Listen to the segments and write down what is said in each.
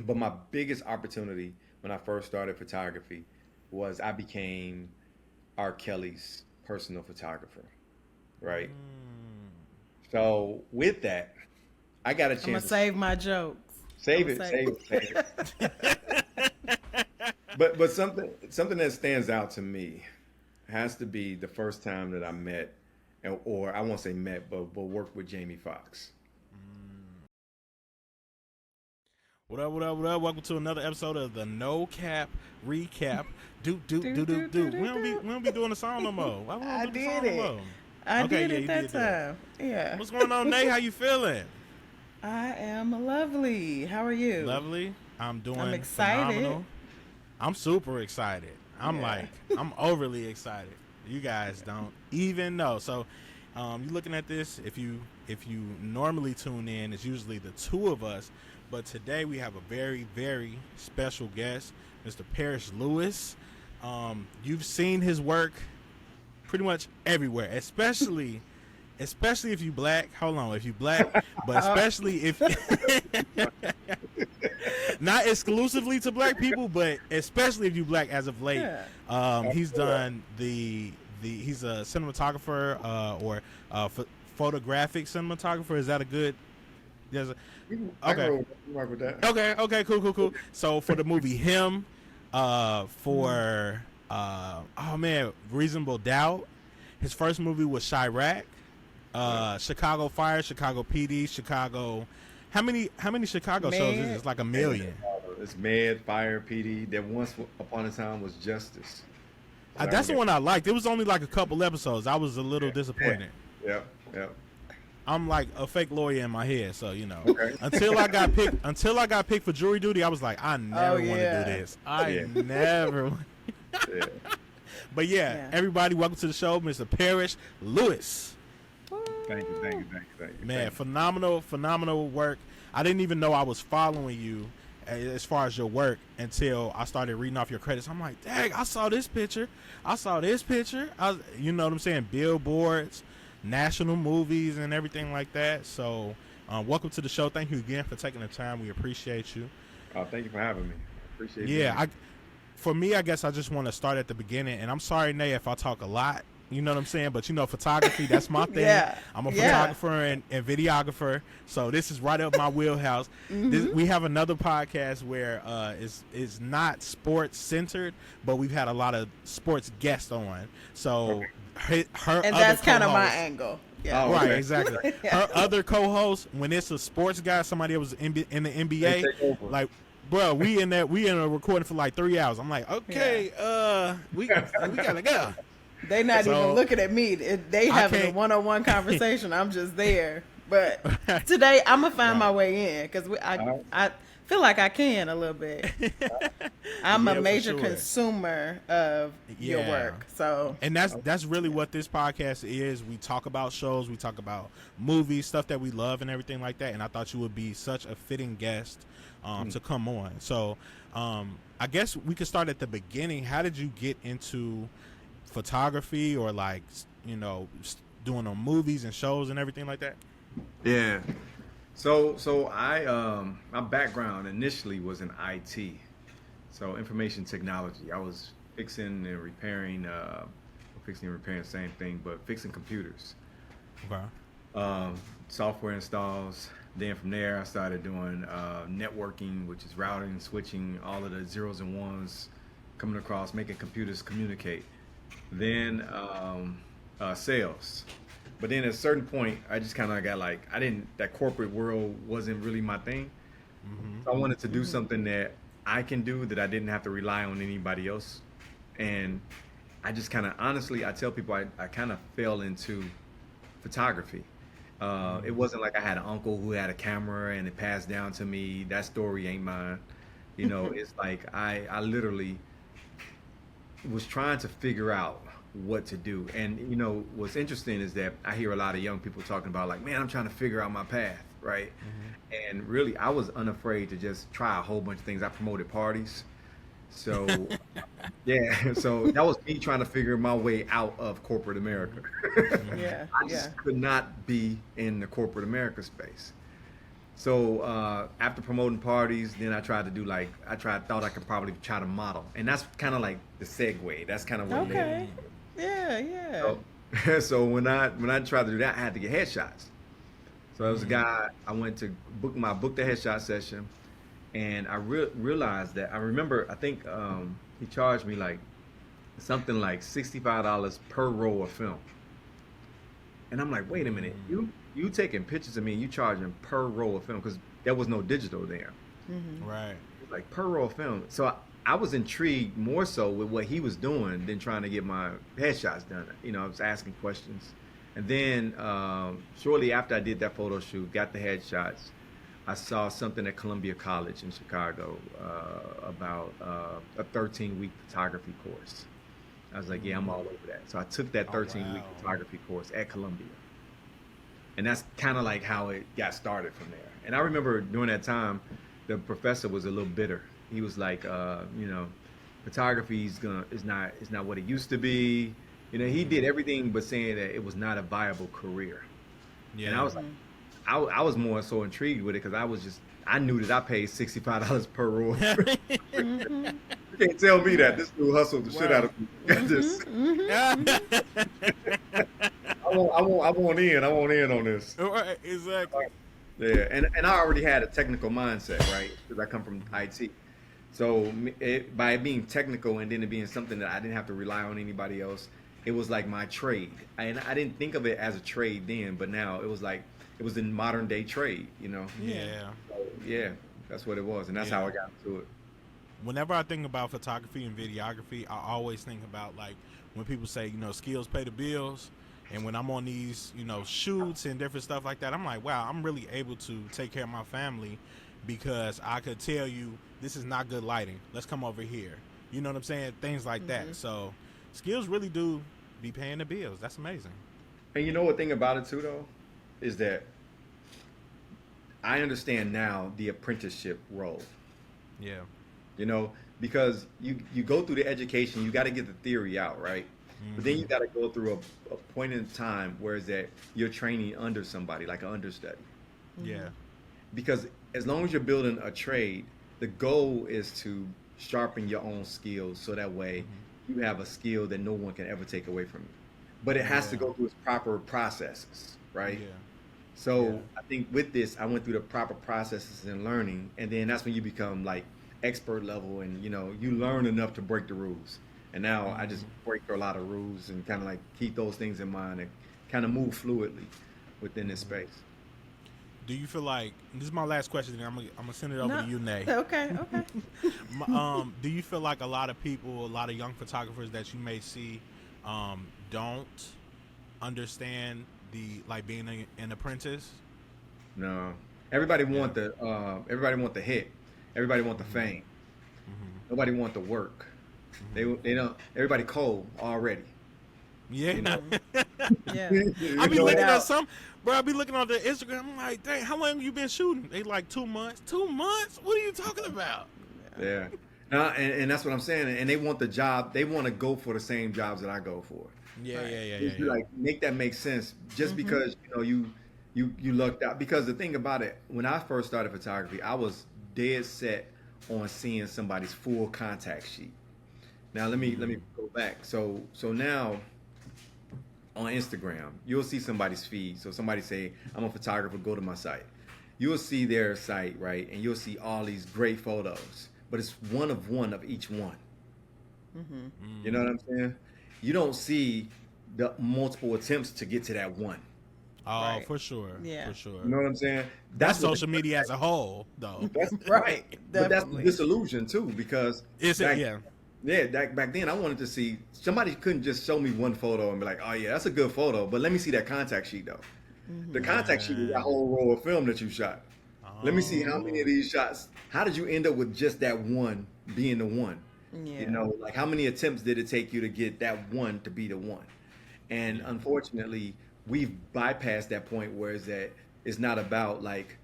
but my biggest opportunity when I first started photography was I became R. Kelly's personal photographer, right? Mm. So with that, I got a I'm gonna chance to save my jokes. I'm save gonna it, save. save it, save it. But something that stands out to me has to be the first time that I met, or I won't say met, but worked with Jamie Foxx. Mm. What up? What up? What up? Welcome to another episode of the No Cap Recap. Do do Do do do do do. do We do don't be do. we don't be doing the song no more. Why we don't I do the did song no it. more? I Okay, did yeah, it you that did do it. time. Yeah. What's going on, Nate? How you feeling? I am lovely. How are you? Lovely. I'm I'm doing excited. phenomenal. I'm super excited. Yeah. I'm overly excited. You guys don't even know. So, you looking at this? If you normally tune in, it's usually the two of us, but today we have a very very special guest, Mr. Parrish Lewis. You've seen his work pretty much everywhere, especially if you black. Hold on, if you black, but Uh, especially if not exclusively to black people, but especially if you black as of late. yeah. He's done the he's a cinematographer or photographic cinematographer. Is that a good? Yes. I can Okay. roll with that. Okay. Okay. Cool. Cool. Cool. So for the movie Him, Mm. for oh man, Reasonable Doubt. His first movie was Chirac. Yeah. Chicago Fire, Chicago PD, Chicago. How many Chicago shows is it? Med. It's like a And million. it's Med, Fire, PD. That once upon a time was Justice. So I That's the forget. one I liked. It was only like a couple episodes. I was a little Yeah, disappointed. yeah, yeah. I'm like a fake lawyer in my head, so Okay. until I got picked for jury duty, I was like, I Oh never want to do yeah. this. I Yeah, never. yeah. But yeah, Yeah. everybody, welcome to the show, Mr. Parrish Lewis. Thank you, thank you, Woo. thank you, thank you, Man, thank you. phenomenal, phenomenal work. I didn't even know I was following you as far as your work until I started reading off your credits. I'm like, dang, I saw this picture. I saw this picture. You know what I'm saying? Billboards, national movies, and everything like that. So, welcome to the show. Thank you again for taking the time. We appreciate you. Thank you for having me. Appreciate being Yeah, here. for me, I guess I just want to start at the beginning. And I'm sorry, Nay, if I talk a lot. You know what I'm saying? But photography, that's my thing. Yeah. I'm a Yeah. photographer and videographer. So this is right up my wheelhouse. Mhm. We have another podcast where is not sports centered, but we've had a lot of sports guests on. So Okay. her And other that's kind of my co-host. angle. Yeah. Oh, Right, okay. exactly. Yeah. Her other co-host, when it's a sports guy, somebody that was in the They NBA, take over. like, bro, we in a recording for like 3 hours. I'm like, Yeah. okay, we gotta go. They not even So looking at me. They I having a can't. one-on-one conversation. I'm just there. But today I'm gonna find my Right. way in because All right. I feel like I can a little bit. I'm a Yeah, for major sure. consumer of your Yeah. work. So And that's really what this podcast is. We talk about shows, we talk about movies, stuff that we love, and everything like that. And I thought you would be such a fitting guest to come on. So I guess we could start at the beginning. How did you get into photography, or like doing on movies and shows and everything like that? Yeah. So I my background initially was in IT, so information technology. I was fixing and repairing, fixing and repairing the same thing, but fixing computers, Okay. um, software installs. Then from there, I started doing networking, which is routing, switching, all of the zeros and ones coming across, making computers communicate. Then sales. But then at a certain point, I just kind of got like, I didn't, that corporate world wasn't really my thing. Mm-hmm. So I wanted to do something that I can do that I didn't have to rely on anybody else. And I just kind of, honestly, I tell people I kind of fell into photography. It Mm-hmm. wasn't like I had an uncle who had a camera and it passed down to me. That story ain't mine. It's like I literally was trying to figure out what to do. And what's interesting is that I hear a lot of young people talking about like, man, I'm trying to figure out my path, right? Mm-hmm. And really, I was unafraid to just try a whole bunch of things. I promoted parties. So, yeah, so that was me trying to figure my way out of corporate America. Mm-hmm. yeah, I yeah. just could not be in the corporate America space. So after promoting parties, then I tried to do like thought I could probably try to model, and that's kind of like the segue. That's kind of what led. Okay. Yeah, yeah. So, so when I tried to do that, I had to get headshots. So there was a guy I went to book the headshot session, and I realized that I remember I think he charged me like something like $65 per roll of film, and I'm like, wait a minute, you taking pictures of me and you charging per roll of film because there was no digital there, Right. like per roll of film. So I was intrigued more so with what he was doing than trying to get my headshots done. You know, I was asking questions. And then shortly after I did that photo shoot, got the headshots, I saw something at Columbia College in Chicago about a 13-week photography course. I was like, yeah, I'm all over that. So I took that Oh 13-week wow. photography course at Columbia. And that's kind of like how it got started from there. And I remember during that time, the professor was a little bitter. He was like, you know, photography is not what it used to be. You know, he did everything but saying that it was not a viable career. And I Yeah. was like, I was more so intrigued with it because I knew that I paid $65 per roll. You can't tell me that this dude hustled the shit out Right. of me. Got this. I want in on this. Right, exactly. Yeah, and I already had a technical mindset, right? Because I come from IT. So by it being technical and then it being something that I didn't have to rely on anybody else, it was like my trade. And I didn't think of it as a trade then, but now it was like it was in modern day trade, you know? Yeah. So, yeah, that's what it was, and that's how Yeah. I got into it. Whenever I think about photography and videography, I always think about like when people say, skills pay the bills. And when I'm on these, shoots and different stuff like that, I'm like, wow, I'm really able to take care of my family because I could tell you this is not good lighting. Let's come over here. You know what I'm saying? Things like that. So skills really do be paying the bills. That's amazing. And you know what thing about it too though, is that I understand now the apprenticeship role. Yeah. You know, because you go through the education, you got to get the theory out, right? But then you got to go through a point in time where is that you're training under somebody, like an understudy. Yeah. Because as long as you're building a trade, the goal is to sharpen your own skills so that way you have a skill that no one can ever take away from you. But it has to Yeah. go through its proper processes, right? Yeah. Yeah. So I think with this, I went through the proper processes and learning, and then that's when you become like expert level, and you learn enough to break the rules. And now I just break a lot of rules and kind of like keep those things in mind and kind of move fluidly within this space. Do you feel like this is my last question? And I'm gonna send it over No. to you, Nay. Okay, okay. Do you feel like a lot of people, a lot of young photographers that you may see, don't understand the like being an apprentice? No, everybody want the hit, everybody want the fame, nobody want the work. They don't. Everybody cold already. Yeah. You know. Yeah. I be know, looking Without- at some, bro. I be looking on the Instagram. I'm like, dang, how long you been shooting? They like 2 months. 2 months? What are you talking about? Yeah. And that's what I'm saying. And they want the job. They want to go for the same jobs that I go for. Yeah, Right. yeah, yeah, It's yeah, yeah. like make that make sense. Just because you lucked out. Because the thing about it, when I first started photography, I was dead set on seeing somebody's full contact sheet. Now let me go back. So now on Instagram, you'll see somebody's feed. So somebody say, I'm a photographer, go to my site. You'll see their site, right? And you'll see all these great photos. But it's one of each one. You know what I'm saying? You don't see the multiple attempts to get to that one. Oh, Right. for sure. Yeah. For sure. You know what I'm saying? That's what- social media as a whole, though. That's Right, But that's the definitely. disillusion too, because Is it? Yeah. back then I wanted to see somebody couldn't just show me one photo and be like, oh yeah, that's a good photo, but let me see that contact sheet though. The contact sheet is that whole roll of film that you shot. Let me see how many of these shots. How did you end up with just that one being the one? Yeah. You know, like how many attempts did it take you to get that one to be the one? And unfortunately, we've bypassed that point where it's not about like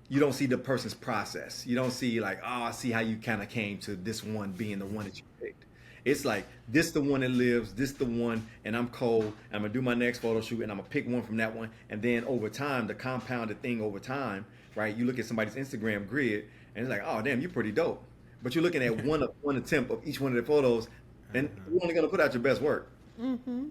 you don't see the person's process. You don't see like, oh, I see how you kind of came to this one being the one that you picked. It's like this the one that lives, this the one, and I'm cold. And I'm gonna do my next photo shoot, and I'm gonna pick one from that one, and then over time, the compounded thing over time, right? You look at somebody's Instagram grid, and it's like, oh damn, you're pretty dope. But you're looking at one attempt of each one of the photos, and you're only gonna put out your best work. Mm-hmm.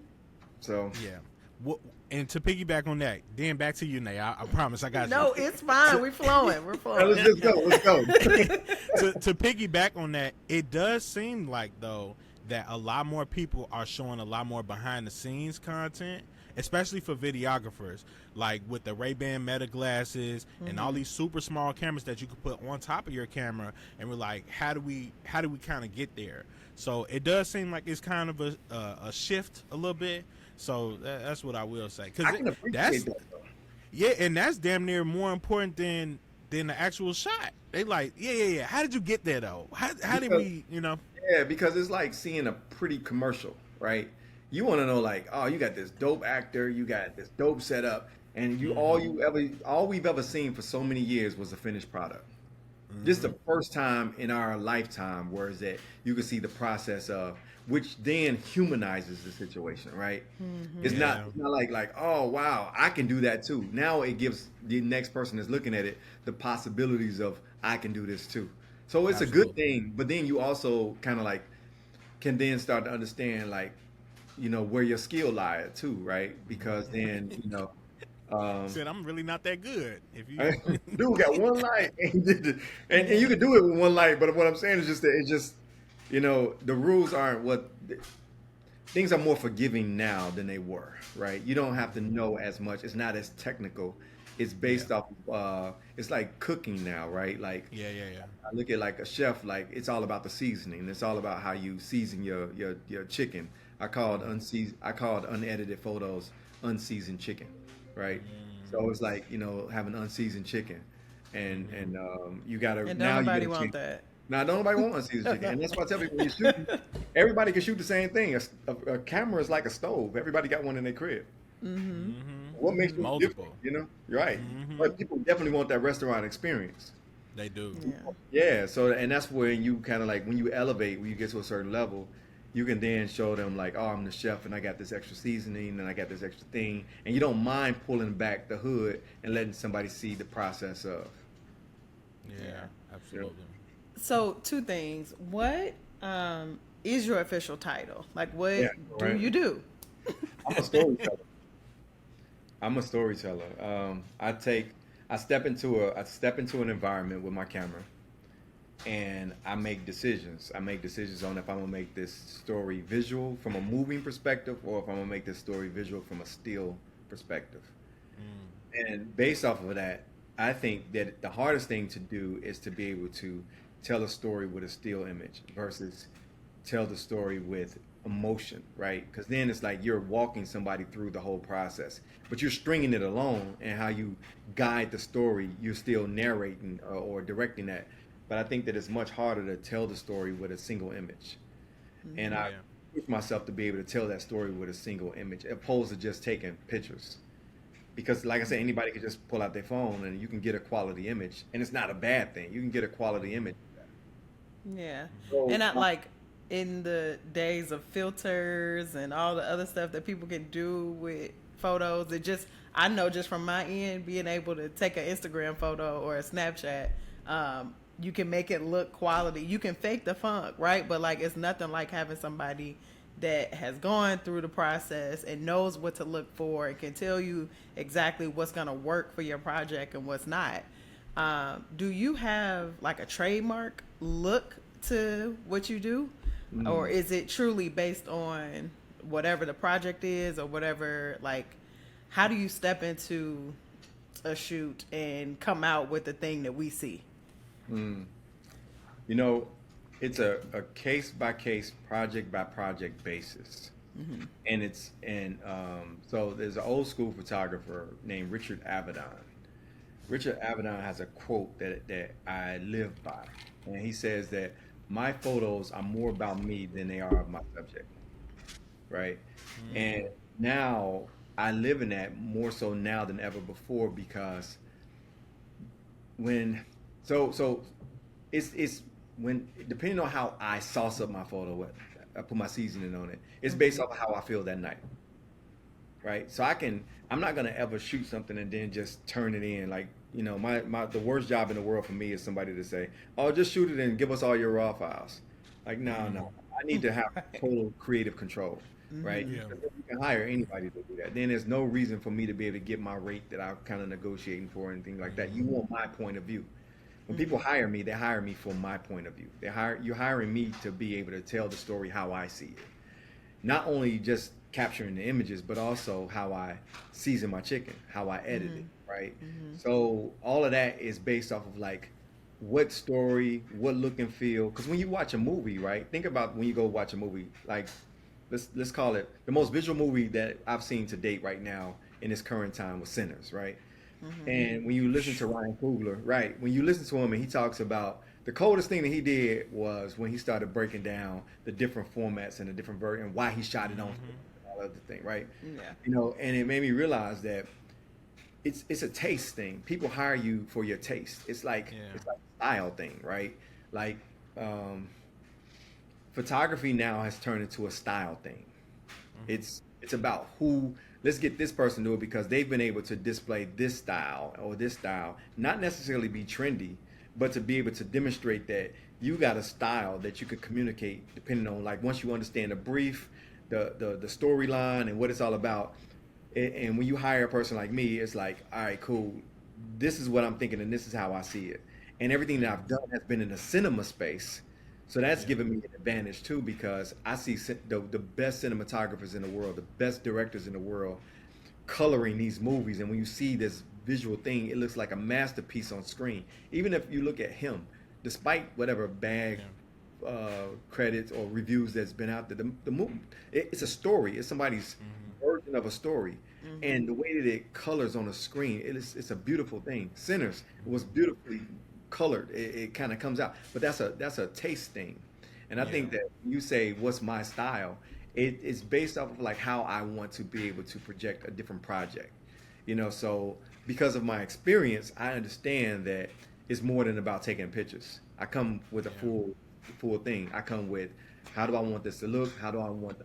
So Yeah. What, and to piggyback on that, then back to you, Nay. I promise I got you. No, it's fine. We're flowing. We're flowing. let's just go. Let's go. To piggyback on that, it does seem like though that a lot more people are showing a lot more behind the scenes content, especially for videographers, like with the Ray-Ban Meta glasses and all these super small cameras that you could put on top of your camera, and we're like, how do we kind of get there? So it does seem like it's kind of a shift a little bit. So that's what I will say. I can appreciate that though. Yeah, and that's damn near more important than the actual shot. They like, yeah. How did you get there though? How did we, Yeah, because it's like seeing a pretty commercial, right? You want to know like, oh, you got this dope actor, you got this dope setup, and all we've ever seen for so many years was a finished product. This is the first time in our lifetime where is that you can see the process of, which then humanizes the situation, right? It's not like, oh wow, I can do that too. Now it gives the next person that's looking at it the possibilities of I can do this too. So it's a good thing, but then you also kind of like can then start to understand like, where your skill lie too, right? Because then said I'm really not that good. If you dude got one light, and you can do it with one light. But what I'm saying is just that it's just, the rules aren't what things are more forgiving now than they were, right? You don't have to know as much. It's not as technical. It's based off. It's like cooking now, right? Like yeah. I look at like a chef, like it's all about the seasoning. It's all about how you season your chicken. I called unedited photos unseasoned chicken, right? So it's like having unseasoned chicken, and you gotta And now don't you nobody gotta want change. that. Now, don't nobody want unseasoned chicken, and that's why I tell people when you're shooting, everybody can shoot the same thing. A camera is like a stove. Everybody got one in their crib. What makes you multiple? different? You're right. But people definitely want that restaurant experience. They do. Yeah. So, and that's where you kind of like when you elevate, when you get to a certain level, you can then show them like, oh, I'm the chef, and I got this extra seasoning, and I got this extra thing, and you don't mind pulling back the hood and letting somebody see the process of. Yeah, absolutely. So, two things. What is your official title? Like, what do you do? I'm a storyteller. I step into an environment with my camera, and I make decisions. I make decisions on if I'm gonna make this story visual from a moving perspective, or if I'm gonna make this story visual from a still perspective. And based off of that, I think that the hardest thing to do is to be able to tell a story with a still image versus tell the story with emotion, right? Because then it's like you're walking somebody through the whole process, but you're stringing it along, and how you guide the story, you're still narrating or directing that. But I think that it's much harder to tell the story with a single image. And I push myself to be able to tell that story with a single image, opposed to just taking pictures. Because like I said, anybody can just pull out their phone and you can get a quality image, and it's not a bad thing. You can get a quality image. Yeah. So, And not like in the days of filters and all the other stuff that people can do with photos, I know just from my end, being able to take an Instagram photo or a Snapchat, you can make it look quality. You can fake the funk, right? But like, it's nothing like having somebody that has gone through the process and knows what to look for and can tell you exactly what's going to work for your project and what's not. Do you have like a trademark look to what you do? Or is it truly based on whatever the project is, or whatever, like, how do you step into a shoot and come out with the thing that we see? It's a case by case, project by project basis. And so there's an old school photographer named Richard Avedon. Richard Avedon has a quote that I live by, and he says that my photos are more about me than they are of my subject, right? And now I live in that more so now than ever before, because it's when, depending on how I sauce up my photo, I put my seasoning on it, it's based off of how I feel that night, right? So I'm not gonna ever shoot something and then just turn it in like you know, my the worst job in the world for me is somebody to say, "Oh, just shoot it and give us all your raw files." Like, no, no, I need to have Right. total creative control, right? Mm-hmm. Yeah. Because you can hire anybody to do that. Then there's no reason for me to be able to get my rate that I'm kind of negotiating for and things like that. You want my point of view. When people Mm-hmm. hire me, they hire me for my point of view. You're hiring me to be able to tell the story how I see it, not only just capturing the images, but also how I season my chicken, how I edit it, right? Mm-hmm. So all of that is based off of like what story, what look and feel. Because when you watch a movie, right? Think about when you go watch a movie. Like let's call it the most visual movie that I've seen to date right now in this current time was Sinners, right? Mm-hmm. And when you listen to Ryan Coogler, right, when you listen to him and he talks about the coldest thing that he did was when he started breaking down the different formats and the different version and why he shot it on film and all other thing, right? Yeah. You know, and it made me realize that it's a taste thing. People hire you for your taste. Yeah. It's like a style thing, right? Like um, photography now has turned into a style thing. It's about who. Let's get this person to do it because they've been able to display this style or this style, not necessarily be trendy, but to be able to demonstrate that you got a style that you could communicate depending on like once you understand the brief, the storyline and what it's all about. And when you hire a person like me, it's like, all right, cool. This is what I'm thinking, and this is how I see it. And everything that I've done has been in the cinema space, so that's Yeah. given me an advantage too because I see the best cinematographers in the world, the best directors in the world, coloring these movies. And when you see this visual thing, it looks like a masterpiece on screen. Even if you look at him, despite whatever bad Yeah. credits or reviews that's been out there, the movie it's a story. It's somebody's version of a story, and the way that it colors on the screen, it's a beautiful thing. Sinners was beautifully colored. It kind of comes out, but that's a taste thing, and I Yeah. think that you say what's my style, it's based off of like how I want to be able to project a different project, you know. So because of my experience, I understand that it's more than about taking pictures. I come with a Yeah. full thing. I come with how do I want this to look? How do I want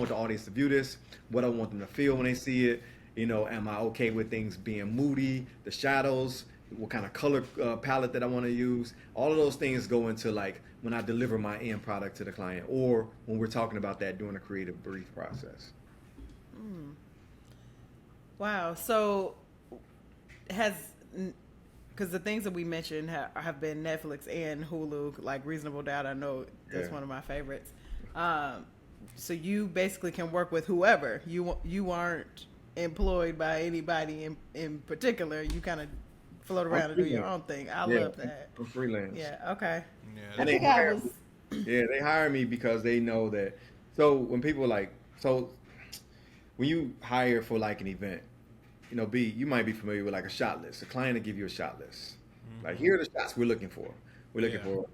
the audience to view this? What I want them to feel when they see it? You know, am I okay with things being moody, the shadows, what kind of color palette that I want to use? All of those things go into like when I deliver my end product to the client, or when we're talking about that during the creative brief process. Wow. So has because the things that we mentioned have been Netflix and Hulu, like Reasonable Doubt. I know that's Yeah. one of my favorites. Um, so you basically can work with whoever you aren't employed by anybody in particular. You kind of float I'm around and do your freelance. own thing. I Yeah, love that. I'm freelance. Yeah. Okay. Yeah. I And That's they think I hire was. me. Yeah, they hire me because they know that. So when people like, so when you hire for like an event, you know, B, you might be familiar with like a shot list. A client will give you a shot list. Like, here are the shots we're looking for. We're looking Yeah. for,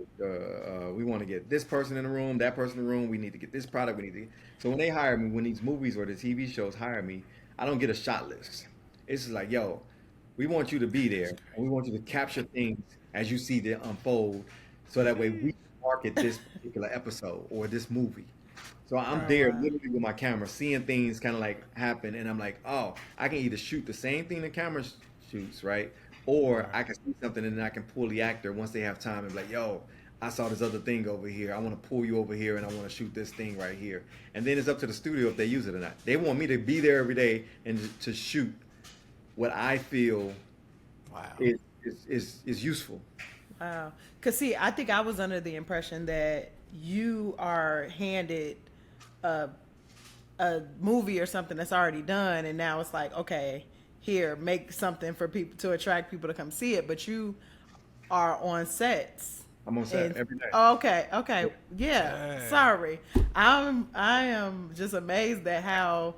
we want to get this person in the room, that person in the room. We need to get this product. We need to. So when they hire me, when these movies or the TV shows hire me, I don't get a shot list. It's just like, yo, we want you to be there, and we want you to capture things as you see them unfold, so that way we can market this particular episode or this movie. So I'm Oh there wow. literally with my camera, seeing things kind of like happen, and I'm like, oh, I can either shoot the same thing the camera shoots, right? Or Right. I can see something and then I can pull the actor once they have time and be like, yo, I saw this other thing over here. I want to pull you over here and I want to shoot this thing right here. And then it's up to the studio if they use it or not. They want me to be there every day and to shoot what I feel Wow. is useful. Wow. Cause see, I think I was under the impression that you are handed a movie or something that's already done, and now it's like, okay, here, make something for people to attract people to come see it. But you are on sets. I'm on set And every day. oh, okay, yeah. Dang. Sorry, I am just amazed at how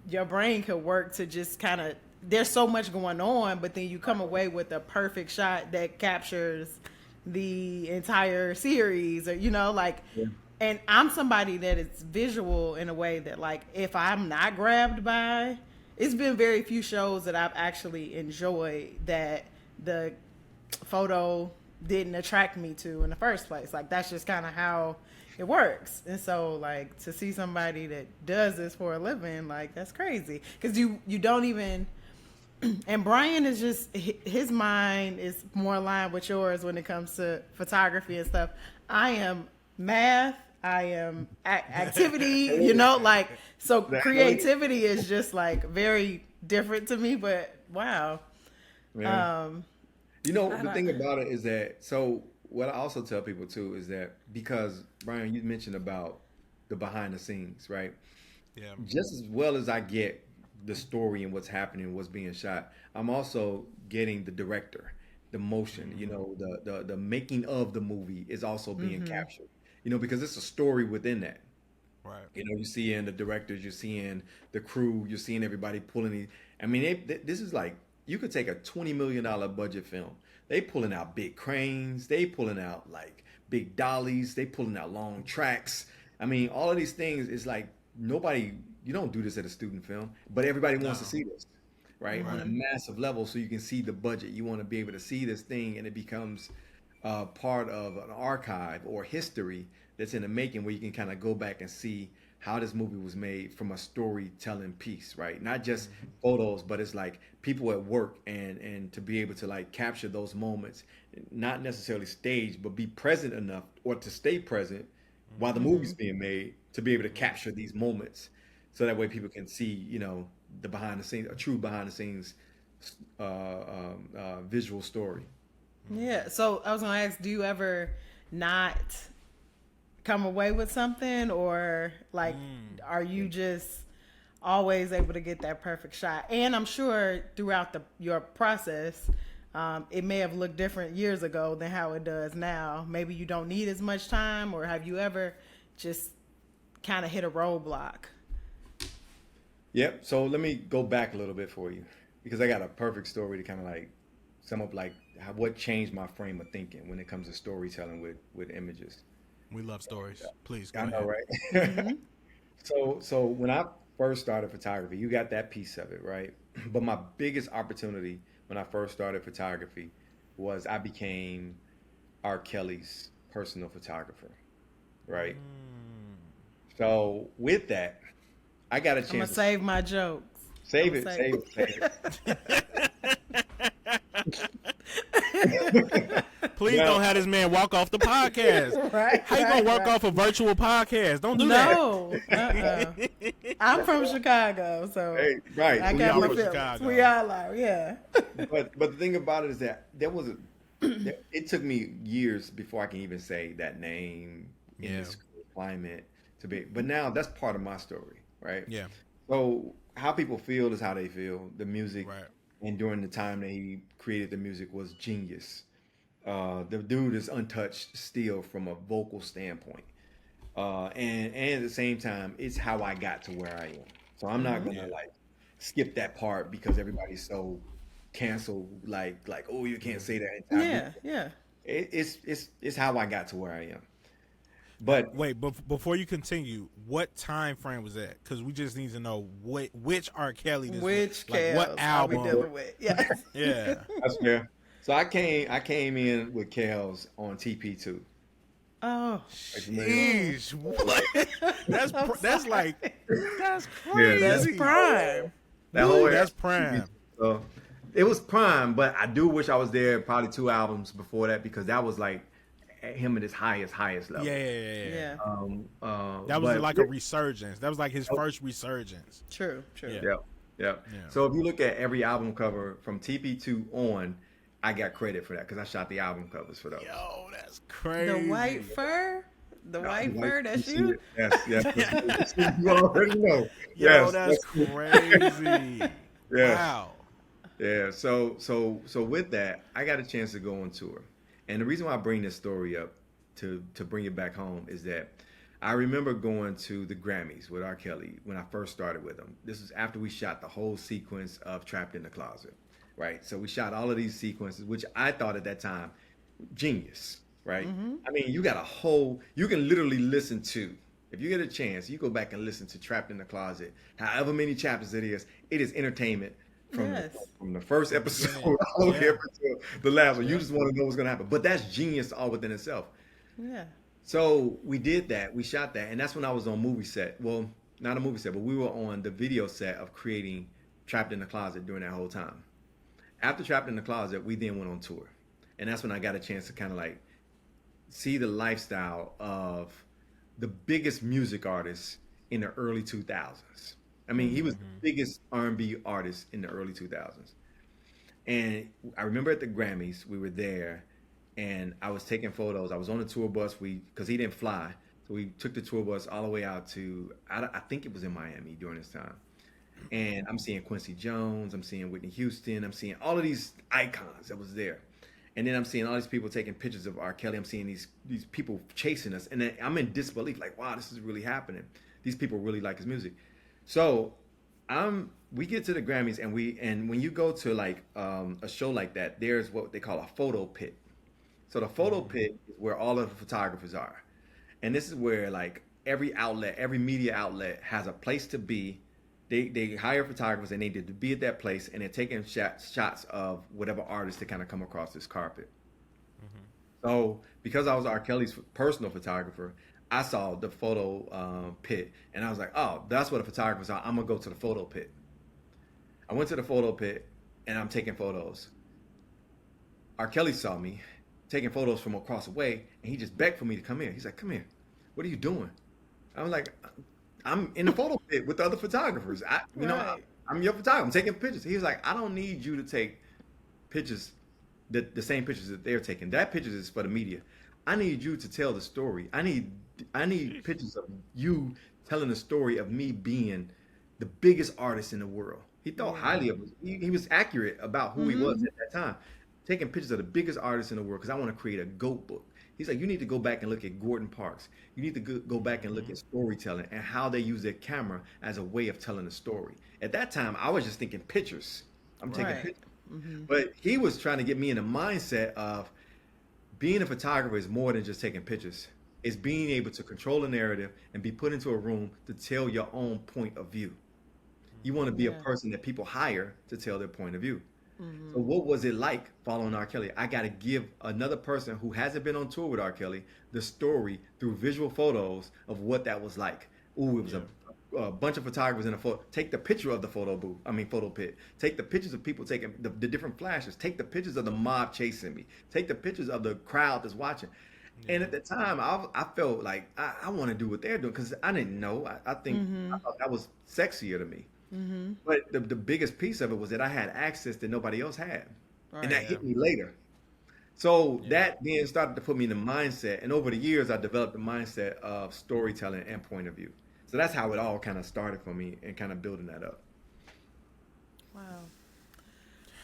your brain could work to just kind of. There's so much going on, but then you come away with a perfect shot that captures the entire series, or like. Yeah. And I'm somebody that is visual in a way that, like, if I'm not grabbed by, it's been very few shows that I've actually enjoyed that the photo didn't attract me to in the first place. Like, that's just kind of how it works. And so, like, to see somebody that does this for a living, like, that's crazy. Because you don't even, And Brian is just his mind is more aligned with yours when it comes to photography and stuff. I am math. I am activity. You know, like so creativity is just like very different to me. But wow, Yeah. You know, I the don't. thing about it is that, so what I also tell people too is that, because Brian, you mentioned about the behind the scenes, right? Yeah. Just as well as I get the story and what's happening, what's being shot, I'm also getting the director, the motion, you know, the making of the movie is also being captured, you know, because it's a story within that. Right. You know, you see in the directors, you're seeing the crew, you're seeing everybody pulling these. I mean, this is like, you could take a $20 million budget film. They pulling out big cranes, they pulling out like big dollies, they pulling out long tracks. I mean, all of these things is like, nobody, you don't do this at a student film, but everybody wants to No. see this, right? On a Right. massive level, so you can see the budget. You want to be able to see this thing, and it becomes part of an archive or history that's in the making, where you can kind of go back and see how this movie was made from a storytelling piece, right? Not just photos, but it's like people at work, and to be able to like capture those moments, not necessarily stage, but be present enough, or to stay present while the movie's being made, to be able to capture these moments, so that way people can see, you know, the behind the scenes, a true behind the scenes visual story. Yeah. So I was gonna ask, do you ever not come away with something, or like, are you just always able to get that perfect shot? And I'm sure throughout your process, it may have looked different years ago than how it does now. Maybe you don't need as much time, or have you ever just kind of hit a roadblock? Yep. So let me go back a little bit for you, because I got a perfect story to kind of like sum up like what changed my frame of thinking when it comes to storytelling with images. We love stories. Please go I know, ahead. right? So when I first started photography, you got that piece of it, right? But my biggest opportunity when I first started photography was I became R. Kelly's personal photographer, right? So with that, I got a I'm gonna chance to save my jokes. I'm save gonna it, save. save it, save Please it. don't have this man walk off the podcast. Right, How you gonna work right. off a virtual podcast? Don't do that. No, I'm from Chicago, so Hey, right. I So We got all my from feelings. We Chicago. all are, yeah. but the thing about it is that it took me years before I can even say that name in Yeah. this climate to be. But now that's part of my story, right? Yeah. So how people feel is how they feel. The music, Right. and during the time that he created the music, was genius. The dude is untouched still from a vocal standpoint. And at the same time, it's how I got to where I am. So I'm not gonna Yeah. like skip that part because everybody's so canceled. Like, oh, you can't say that in time. Yeah, yeah. It's how I got to where I am. But Wait, but before you continue, what time frame was that? Because we just need to know which R. Kelly this was. Which Like what Kels are we album? dealing with? Yes. Yeah. that's fair. So I came in with Kels on TP2. Oh, Are you familiar? Jeez, what? That's I'm that's sorry. like that's Yeah, That's crazy. prime. that Woo, whole era. that's prime. So it was prime, but I do wish I was there probably two albums before that, because that was like at him at his highest Yeah, level. yeah, yeah, yeah. Yeah. That was But like a resurgence. That was like his oh, first resurgence. True, true. Yeah, yeah, yeah. yeah. So if you look at every album cover from TP2 on, I got credit for that because I shot the album covers for those. Yo, that's The crazy. white fur? The white Like, fur, you that's see you? it? Yes, yes. You already know. Yo, Yes, that's that's cool. crazy. Yes. Wow. Yeah, so with that, I got a chance to go on tour. And the reason why I bring this story up to bring it back home is that I remember going to the Grammys with R. Kelly when I first started with him. This was after we shot the whole sequence of Trapped in the Closet, right? So we shot all of these sequences, which I thought at that time, genius, right? I mean, you can literally listen to, if you get a chance, you go back and listen to Trapped in the Closet, however many chapters it is entertainment Yes. from the first From the episode beginning. all the way Yeah. up until the last one. You Yep. just want to know what's going to happen. But that's genius all within itself. Yeah. So we did that. We shot that. And that's when I was on movie set. Well, not a movie set, but we were on the video set of creating Trapped in the Closet during that whole time. after Trapped in the Closet, we then went on tour, and that's when I got a chance to kind of like see the lifestyle of the biggest music artist in the early 2000s. I mean, he was the biggest R&B artist in the early 2000s. And I remember at the Grammys, we were there, and I was taking photos. I was on the tour bus. Because he didn't fly, so we took the tour bus all the way out to I think it was in Miami during this time. And I'm seeing Quincy Jones, I'm seeing Whitney Houston, I'm seeing all of these icons that was there. And then I'm seeing all these people taking pictures of R. Kelly. I'm seeing these people chasing us, and then I'm in disbelief, like, wow, this is really happening. These people really like his music. So we get to the Grammys, and when you go to like a show like that, there's what they call a photo pit. So the photo pit is where all of the photographers are, and this is where like every outlet, every media outlet has a place to be. They hire photographers and they need to be at that place, and they're taking shots of whatever artist to kind of come across this carpet. So because I was R. Kelly's personal photographer, I saw the photo pit, and I was like, oh, that's what a photographer's are. I'm gonna go to the photo pit. I went to the photo pit, and I'm taking photos. R. Kelly saw me taking photos from across the way, and he just begged for me to come here. He's like, come here. What are you doing? I was like, I'm in the photo pit with the other photographers. Right. I'm your photographer. I'm taking pictures. He was like, I don't need you to take pictures, the same pictures that they're taking. That pictures is for the media. I need you to tell the story. I need pictures of you telling the story of me being the biggest artist in the world. He thought highly of us. He was accurate about who he was at that time. Taking pictures of the biggest artists in the world because I want to create a GOAT book. He's like, you need to go back and look at Gordon Parks. You need to go back and look at storytelling and how they use their camera as a way of telling a story. At that time, I was just thinking pictures. I'm taking Right. pictures. But he was trying to get me in the mindset of being a photographer is more than just taking pictures. It's being able to control a narrative and be put into a room to tell your own point of view. You want to be a Yeah. person that people hire to tell their point of view. So what was it like following R. Kelly? I got to give another person who hasn't been on tour with R. Kelly the story through visual photos of what that was like. Ooh, it was a bunch of photographers in a photo. Take the picture of the photo pit. Take the pictures of people taking the different flashes. Take the pictures of the mob chasing me. Take the pictures of the crowd that's watching. And at the time, I felt like I want to do what they're doing because I didn't know. I thought that was sexier to me. But the biggest piece of it was that I had access that nobody else had. And that Right. hit me later. So that then started to put me in the mindset. And over the years, I developed the mindset of storytelling and point of view. So that's how it all kind of started for me and kind of building that up. Wow.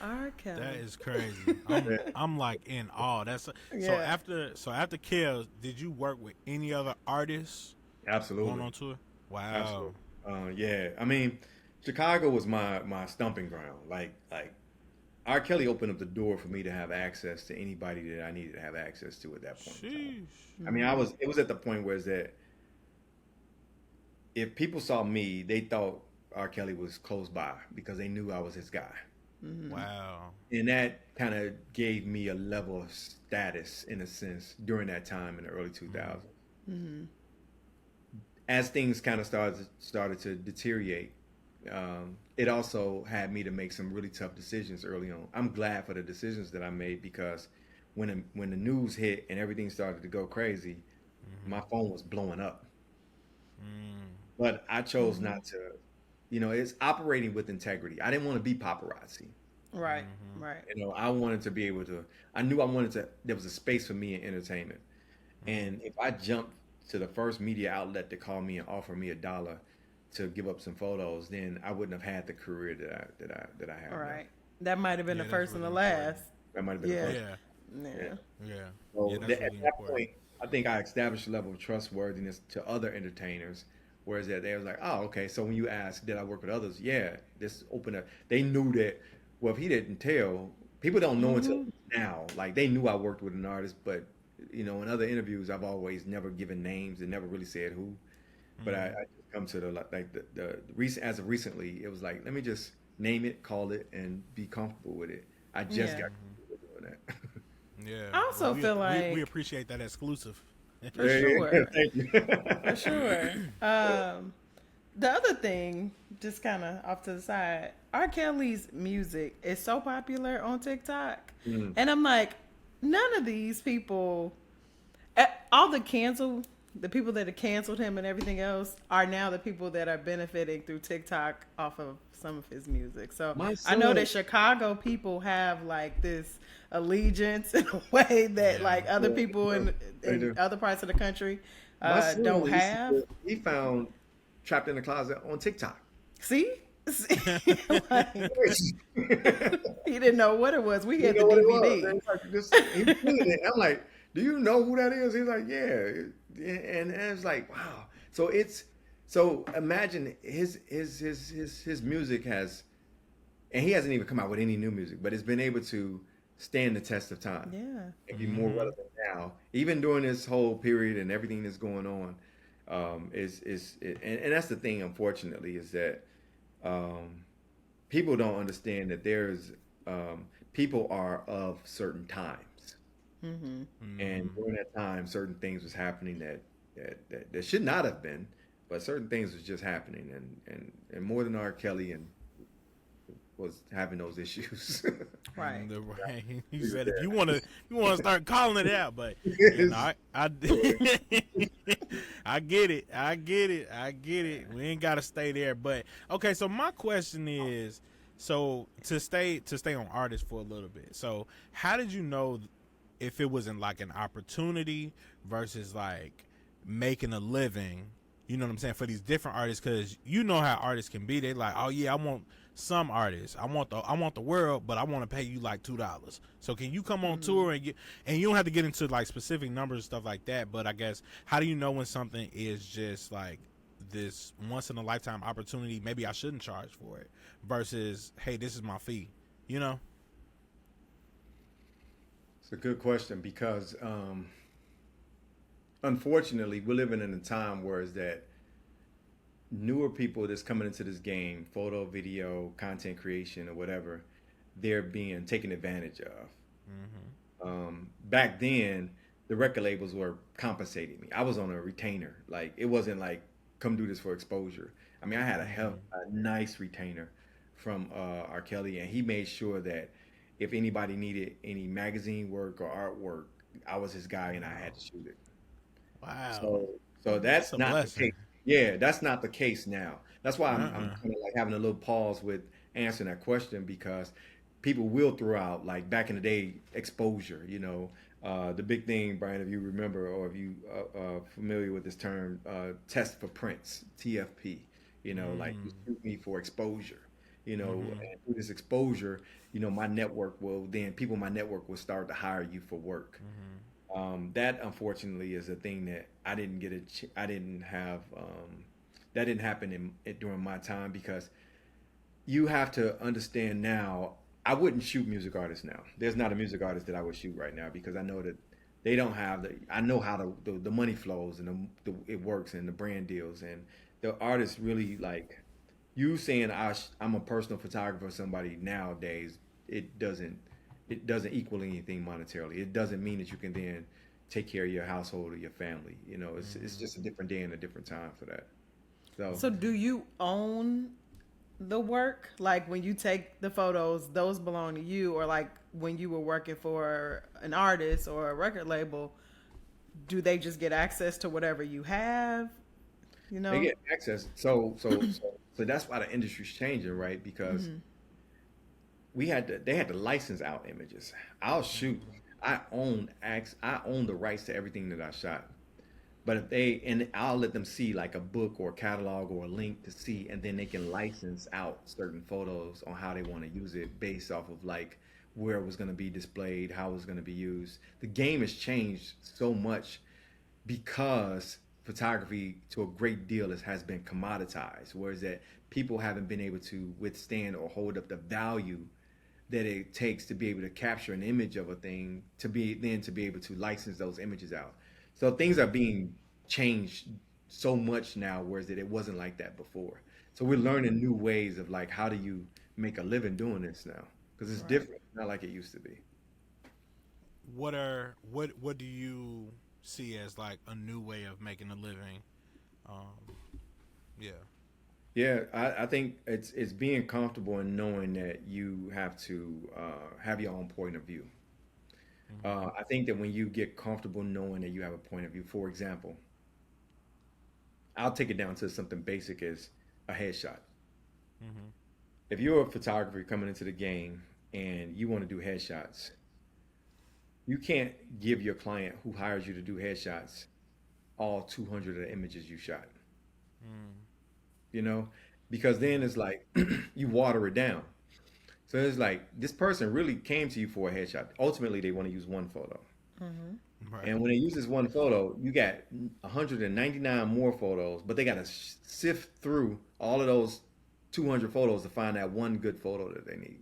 R. Kelly. That is crazy. Yeah. I'm like in awe. That's Yeah. so after Kels, did you work with any other artists Absolutely. going on tour? Wow. Absolutely. Yeah. I mean, Chicago was my stomping ground. Like R. Kelly opened up the door for me to have access to anybody that I needed to have access to at that point in time. Sheesh. I mean, it was at the point where it's that if people saw me, they thought R. Kelly was close by because they knew I was his guy. Wow. And that kind of gave me a level of status in a sense during that time in the early 2000s. As things kind of started to deteriorate, it also had me to make some really tough decisions early on. I'm glad for the decisions that I made because when the news hit and everything started to go crazy, my phone was blowing up. But I chose not to. It's operating with integrity. I didn't want to be paparazzi. Right. Right. I wanted to be able to. I knew I wanted to. There was a space for me in entertainment, and if I jumped to the first media outlet to call me and offer me $1 to give up some photos, then I wouldn't have had the career that I have All now. right. That might have been Yeah, the that's first and the really important. last. That might have been Yeah. the Yeah. Yeah. Yeah. So Yeah, at that's that really important. point, I think I established a level of trustworthiness to other entertainers. Whereas that they was like, oh, okay. So when you ask, did I work with others? Yeah, this opened up. They knew that. Well, if he didn't tell, people don't know until now. Like they knew I worked with an artist, but in other interviews, I've always never given names and never really said who. But I just come to the recent as of recently, it was like, let me just name it, call it, and be comfortable with it. I just Yeah. got comfortable with doing that. Yeah. I also we, feel we like appreciate that exclusive. for Yeah, sure. thank you. For sure. The other thing, just kind of off to the side, R. Kelly's music is so popular on TikTok, Mm. and I'm like, none of these people, all the people that have canceled him and everything else, are now the people that are benefiting through TikTok off of some of his music. So My I know son, that Chicago people have like this allegiance in a way that Yeah. like other yeah, people they in do. other parts of the country My son don't recently, have. he found Trapped in the Closet on TikTok. See? See? Like, he didn't know what it was. We You had the know what it was? DVD. And it's like this, he was feeling it. I'm like, do you know who that is? He's like, yeah. And it's like, wow. So it's so imagine his music has, and he hasn't even come out with any new music, but it's been able to stand the test of time Yeah. and be more Hmm. relevant now, even during this whole period and everything that's going on. And that's the thing, unfortunately, is that um, people don't understand that there's people are of certain times, Mm-hmm. and Hmm. during that time, certain things was happening that should not have been, but certain things was just happening, and more than R. Kelly and was having those issues. Right. The right. You Leave it said if there. you want to start calling it out, but yeah, no, It's- I I get it, I get it. We ain't gotta stay there, but okay. So my question is, so to stay on artists for a little bit. So how did you know if it wasn't like an opportunity versus like making a living? You know what I'm saying, for these different artists, because you know how artists can be. They like, oh yeah, I want some artists. I want the world, but I want to pay you like $2. So can you come on Mm-hmm. tour and get? And you don't have to get into like specific numbers and stuff like that. But I guess, how do you know when something is just like this once in a lifetime opportunity? Maybe I shouldn't charge for it. Versus, hey, this is my fee. You know. It's a good question because unfortunately we're living in a time where is that newer people that's coming into this game, photo, video, content creation, or whatever, they're being taken advantage of. Mm-hmm. Back then, the record labels were compensating me. I was on a retainer. Like it wasn't like come do this for exposure. I mean, I had Mm-hmm. a nice retainer from R. Kelly, and he made sure that if anybody needed any magazine work or artwork, I was his guy, and I had Wow. to shoot it. Wow. So That's that's a not the blessing. case. Yeah, that's not the case now. That's why I'm Uh-uh. kind of like having a little pause with answering that question because people will throw out like back in the day exposure. The big thing, Brian, if you remember or if you familiar with this term, test for prints, TFP. Like you Mm-hmm. shoot me for exposure. Mm-hmm. And through this exposure, my network will then people in my network will start to hire you for work. Mm-hmm. That unfortunately is a thing that I didn't get I didn't have. That didn't happen during my time because you have to understand now. I wouldn't shoot music artists now. There's not a music artist that I would shoot right now because I know that they don't have the. I know how the money flows and it works and the brand deals and the artists really like you saying I'm a personal photographer. Somebody nowadays it doesn't it doesn't equal anything monetarily. It doesn't mean that you can then take care of your household or your family. It's Mm-hmm. just a different day and a different time for that. So So do you own the work? Like when you take the photos, those belong to you, or like when you were working for an artist or a record label, do they just get access to whatever you have? You they know? get access. So that's why the industry's changing, right? Because Mm-hmm. they had to license out images. I'll shoot. I own the rights to everything that I shot. But if they and I'll let them see like a book or a catalog or a link to see, and then they can license out certain photos on how they want to use it based off of like where it was going to be displayed, how it was going to be used. The game has changed so much because photography to a great deal has been commoditized, whereas that people haven't been able to withstand or hold up the value that it takes to be able to capture an image of a thing to be able to license those images out. So things are being changed so much now, whereas that it wasn't like that before. So we're learning new ways of like how do you make a living doing this now because it's Right. different, not like it used to be. What do you see as like a new way of making a living? Um, yeah. Yeah, I think it's being comfortable in knowing that you have to have your own point of view. Mm-hmm. I think that when you get comfortable knowing that you have a point of view, for example, I'll take it down to something basic as a headshot. Mm-hmm. If you're a photographer coming into the game and you want to do headshots, you can't give your client who hires you to do headshots all 200 of the images you shot, Mm. you know, because then it's like you water it down. So it's like this person really came to you for a headshot. Ultimately, they want to use one photo. Mm-hmm. Right. And when they use this one photo, you got 199 more photos, but they got to sift through all of those 200 photos to find that one good photo that they need.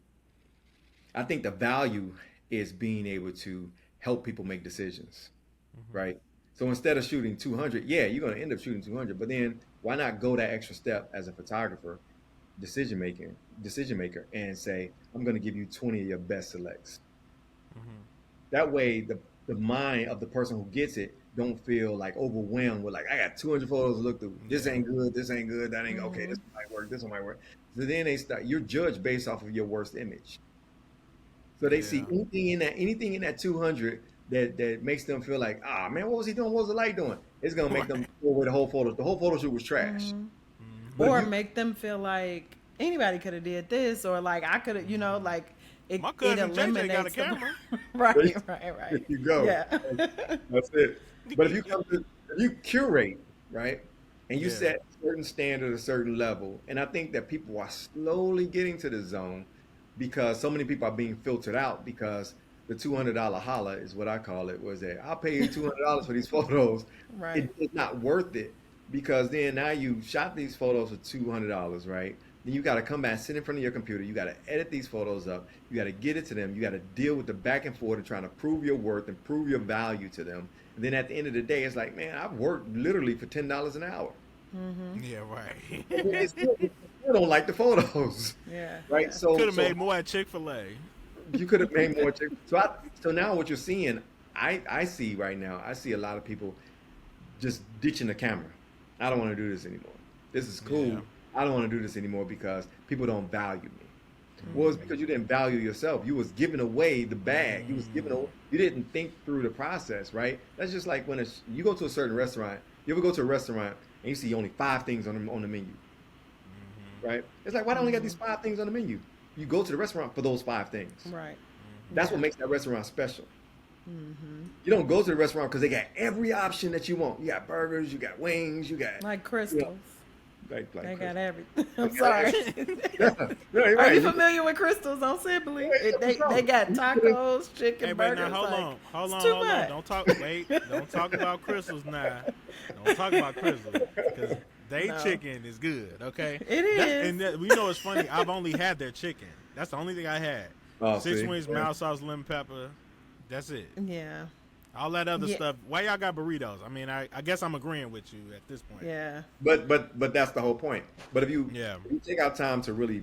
I think the value is being able to help people make decisions, Mm-hmm. right? So instead of shooting 200, yeah, you're going to end up shooting 200, but then why not go that extra step as a photographer, decision maker, and say, I'm going to give you 20 of your best selects. Mm-hmm. That way, the mind of the person who gets it don't feel like overwhelmed with like I got 200 photos to look through. This Yeah. ain't good. This ain't good. That ain't okay. Mm-hmm. This one might work. This one might work. So then they start. You're judged based off of your worst image. So they see Yeah. anything in that 200 that makes them feel like, ah man, what was he doing? What was the light doing? It's gonna make them Right. throw away the whole photo. The whole photo shoot was trash. Mm-hmm. But Mm-hmm. if Or you make them feel like anybody could have did this, or like I could have, like My it cousin JJ got a eliminates the camera. right, there right. you go. Yeah. That's it. But if you curate, right, and you Yeah. set a certain standard, a certain level, and I think that people are slowly getting to the zone because so many people are being filtered out because the $200 holla is what I call it. Was that I'll pay you $200 for these photos. Right. It's not worth it because then now you shot these photos for $200, right? Then you got to come back, sit in front of your computer. You got to edit these photos up. You got to get it to them. You got to deal with the back and forth and trying to prove your worth and prove your value to them. And then at the end of the day, it's like, man, I've worked literally for $10 an hour, Mm-hmm. Yeah. Right. and then Yeah. they still don't like the photos, Yeah. right? Yeah. So Could have so made more at Chick-fil-A. you could have made more. So now what you're seeing, I see right now, I see a lot of people just ditching the camera. I don't want to do this anymore. This is Yeah. cool. I don't want to do this anymore because people don't value me. Well, it's Mm-hmm. because you didn't value yourself. You was giving away the bag. You was giving Mm. away, you didn't think through the process, right? That's just like when you go to a certain restaurant. You ever go to a restaurant and you see only five things on the menu, Mm-hmm. right? It's like why don't only got Mm-hmm. these five things on the menu? You go to the restaurant for those five things. Right. That's what Yeah. makes that restaurant special. Mm-hmm. You don't go to the restaurant because they got every option that you want. You got burgers, you got wings, you got Like you know crystals. like They got Chris. everything. They I'm got sorry. every- Yeah, no, you're Are right. you familiar with crystals on Sibley? Yeah, for They sure. got You put in- tacos, Hey, chicken, wait, now burgers. Like hold it's on, too hold on. much. Don't talk. Wait, don't talk about crystals now. Don't talk about crystals because they No, chicken is good. Okay, it that's is. and that, we know it's funny. I've only had their chicken. That's the only thing I had. Oh, Six see, wings, yeah. mild sauce, lemon pepper. That's it. Yeah. All that other Yeah. stuff. Why y'all got burritos? I mean, I guess I'm agreeing with you at this point. Yeah. But that's the whole point. But Yeah. if you take out time to really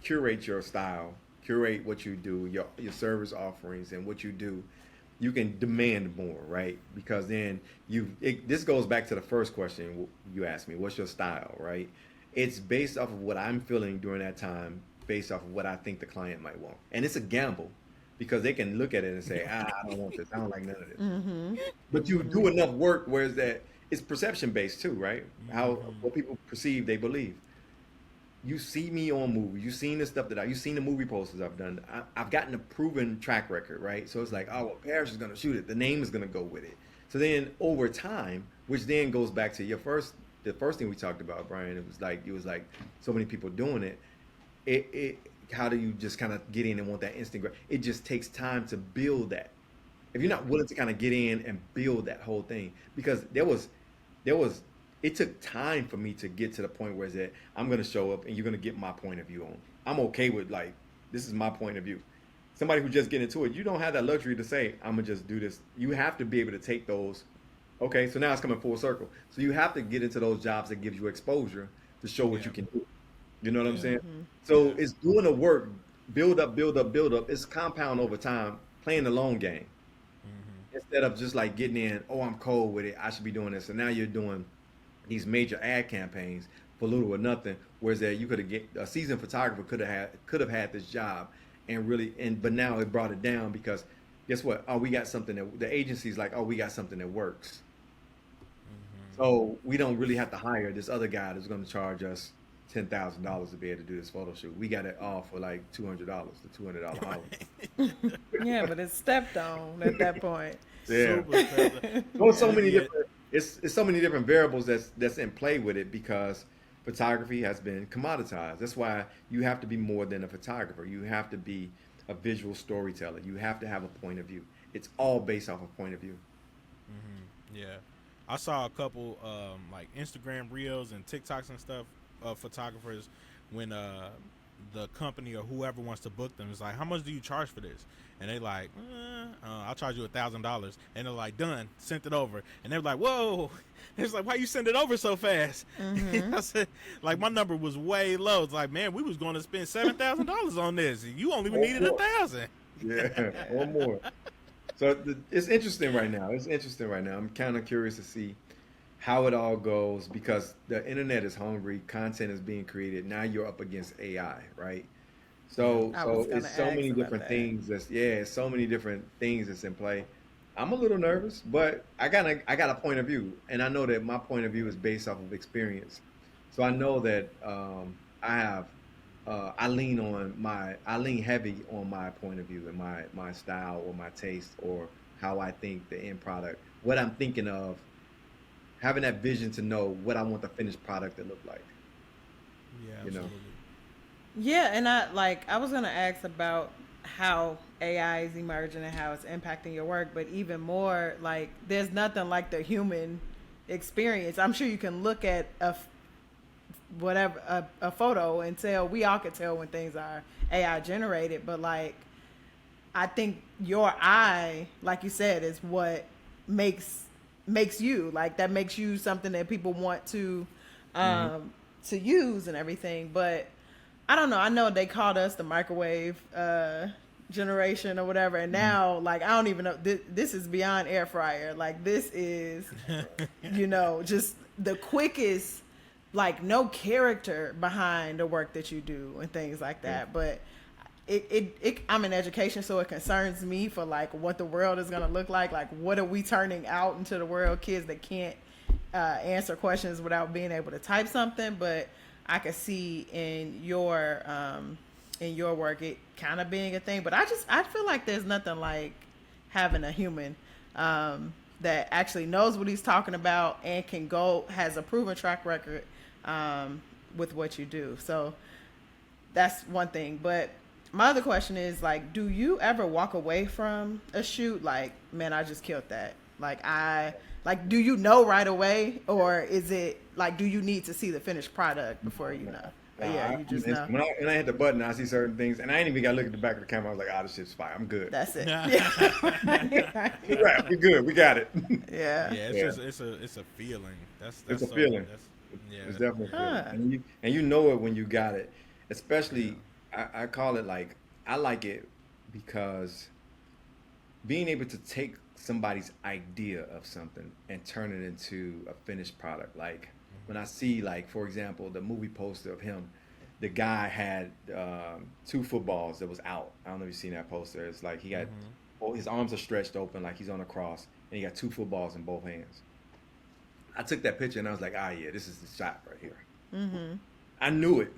curate your style, curate what you do, your service offerings and what you do, you can demand more, right? Because then this goes back to the first question you asked me, what's your style, right? It's based off of what I'm feeling during that time, based off of what I think the client might want. And it's a gamble because they can look at it and say, I don't want this. I don't like none of this. Mm-hmm. But you do enough work, whereas that it's perception based too, right? How Mm-hmm. what people perceive, they believe. You see me on movies. You've seen the stuff you've seen the movie posters I've done. I've gotten a proven track record, right? So it's like, oh, well, Parrish is gonna shoot it. The name is gonna go with it. So then over time, which then goes back to the first thing we talked about, Brian. It was like so many people doing it. It how do you just kind of get in and want that instant? It just takes time to build that. If you're Yeah. not willing to kind of get in and build that whole thing, because there was it took time for me to get to the point where it's that I'm gonna show up and you're gonna get my point of view on. I'm okay with like this is my point of view. Somebody who just get into it, you don't have that luxury to say I'm gonna just do this. You have to be able to take those. Okay, so now it's coming full circle. So you have to get into those jobs that gives you exposure to show what Yeah. you can do. You know what I'm Yeah. saying? Mm-hmm. So Yeah. it's doing the work, build up, build up, build up. It's compound over time, playing the long game Mm-hmm. instead of just like getting in. Oh, I'm cold with it. I should be doing this. So now you're doing these major ad campaigns for little or nothing. Whereas that you could have get a seasoned photographer could have had this job and really but now it brought it down because guess what? Oh, we got something that the agency's like, oh, we got something that works. So we don't really have to hire this other guy that's going to charge us $10,000 to be able to do this photo shoot. We got it all for like $200, the $200 hour. Yeah, but it's stepped on at that point. Yeah. Super special. Well, so many Yeah. different. It's so many different variables that's in play with it because photography has been commoditized. That's why you have to be more than a photographer. You have to be a visual storyteller. You have to have a point of view. It's all based off of point of view. Yeah, I saw a couple like Instagram reels and TikToks and stuff of photographers when the company or whoever wants to book them is like, how much do you charge for this? And they like, I'll charge you $1,000. And they're like, done, sent it over. And they're like, whoa. It's like, why you send it over so fast? I said, like, my number was way low. It's like, man, we was going to spend $7,000 on this. You only needed $1,000. Yeah, or more. So it's interesting right now. It's interesting right now. I'm kind of curious to see how it all goes because the internet is hungry. Content is being created. Now you're up against AI, right? So I was so gonna it's so ask many about different that. things it's so many different things that's in play. I'm a little nervous, but I got a point of view, and I know that my point of view is based off of experience. So I know that I have I lean heavy on my point of view and my style or my taste or how I think the end product, what I'm thinking of, having that vision to know what I want the finished product to look like. Yeah, You know. absolutely. Yeah, and I was gonna ask about how AI is emerging and how it's impacting your work, but even more like there's nothing like the human experience. I'm sure you can look at a photo and tell we all could tell when things are AI generated, but like I think your eye, like you said, is what makes you like that makes you something that people want Hmm. to use and everything. But I don't know. I know they called us the microwave generation or whatever, and now like I don't even know. This is beyond air fryer. Like this is, just the quickest. Like no character behind the work that you do and things like Yeah. that. But I'm in education, so it concerns me for like what the world is gonna look like. Like what are we turning out into the world? Kids that can't answer questions without being able to type something. But I could see in your work it kind of being a thing. But I feel like there's nothing like having a human that actually knows what he's talking about and has a proven track record with what you do. So that's one thing. But my other question is like, do you ever walk away from a shoot like, man, I just killed that? Do you know right away, or is it like, do you need to see the finished product before you know? Nah, Yeah, you just know. when I hit the button, I see certain things, and I ain't even got to look at the back of the camera. I was like, "Ah, this shit's fine. I'm good. That's it. Yeah, Yeah. We're right. We're good. We got it." Yeah. it's Yeah, just it's a feeling. it's a So feeling. that's It's yeah. definitely a feeling, Huh. and you know it when you got it. Yeah. Especially, I call it like I like it because being able to take somebody's idea of something and turn it into a finished product. Like when I see, like for example, the movie poster of him, the guy had two footballs that was out. I don't know if you've seen that poster. It's like he got, oh, his arms are stretched open like he's on a cross, and he got two footballs in both hands. I took that picture and I was like, ah, yeah, this is the shot right here. I knew it.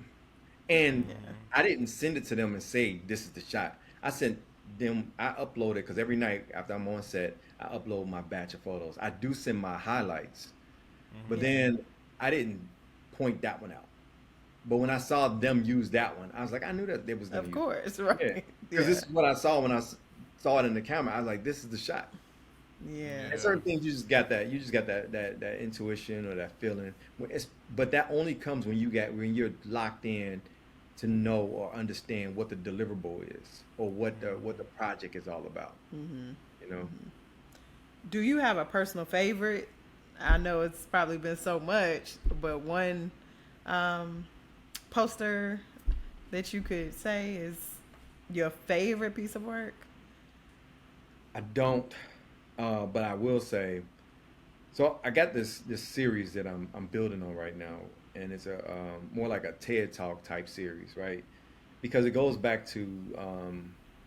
And Yeah. I didn't send it to them and say, this is the shot. I sent them, I uploaded, because every night after I'm on set, I upload my batch of photos. I do send my highlights, but Yeah. then I didn't point that one out. But when I saw them use that one, I was like, I knew that they was going to Of use it. course, Yeah. right? Because Yeah. this is what I saw when saw it in the camera. I was like, this is the shot. Yeah. And Yeah. certain things you just got that intuition or that feeling. But that only comes when you're locked in to know or understand what the deliverable is or what the project is all about. You know, Do you have a personal favorite? I know it's probably been so much, but one um, poster that you could say is your favorite piece of work? I don't, but I will say So I got this series that I'm building on right now, and it's a more like a TED Talk type series, right? Because it goes back to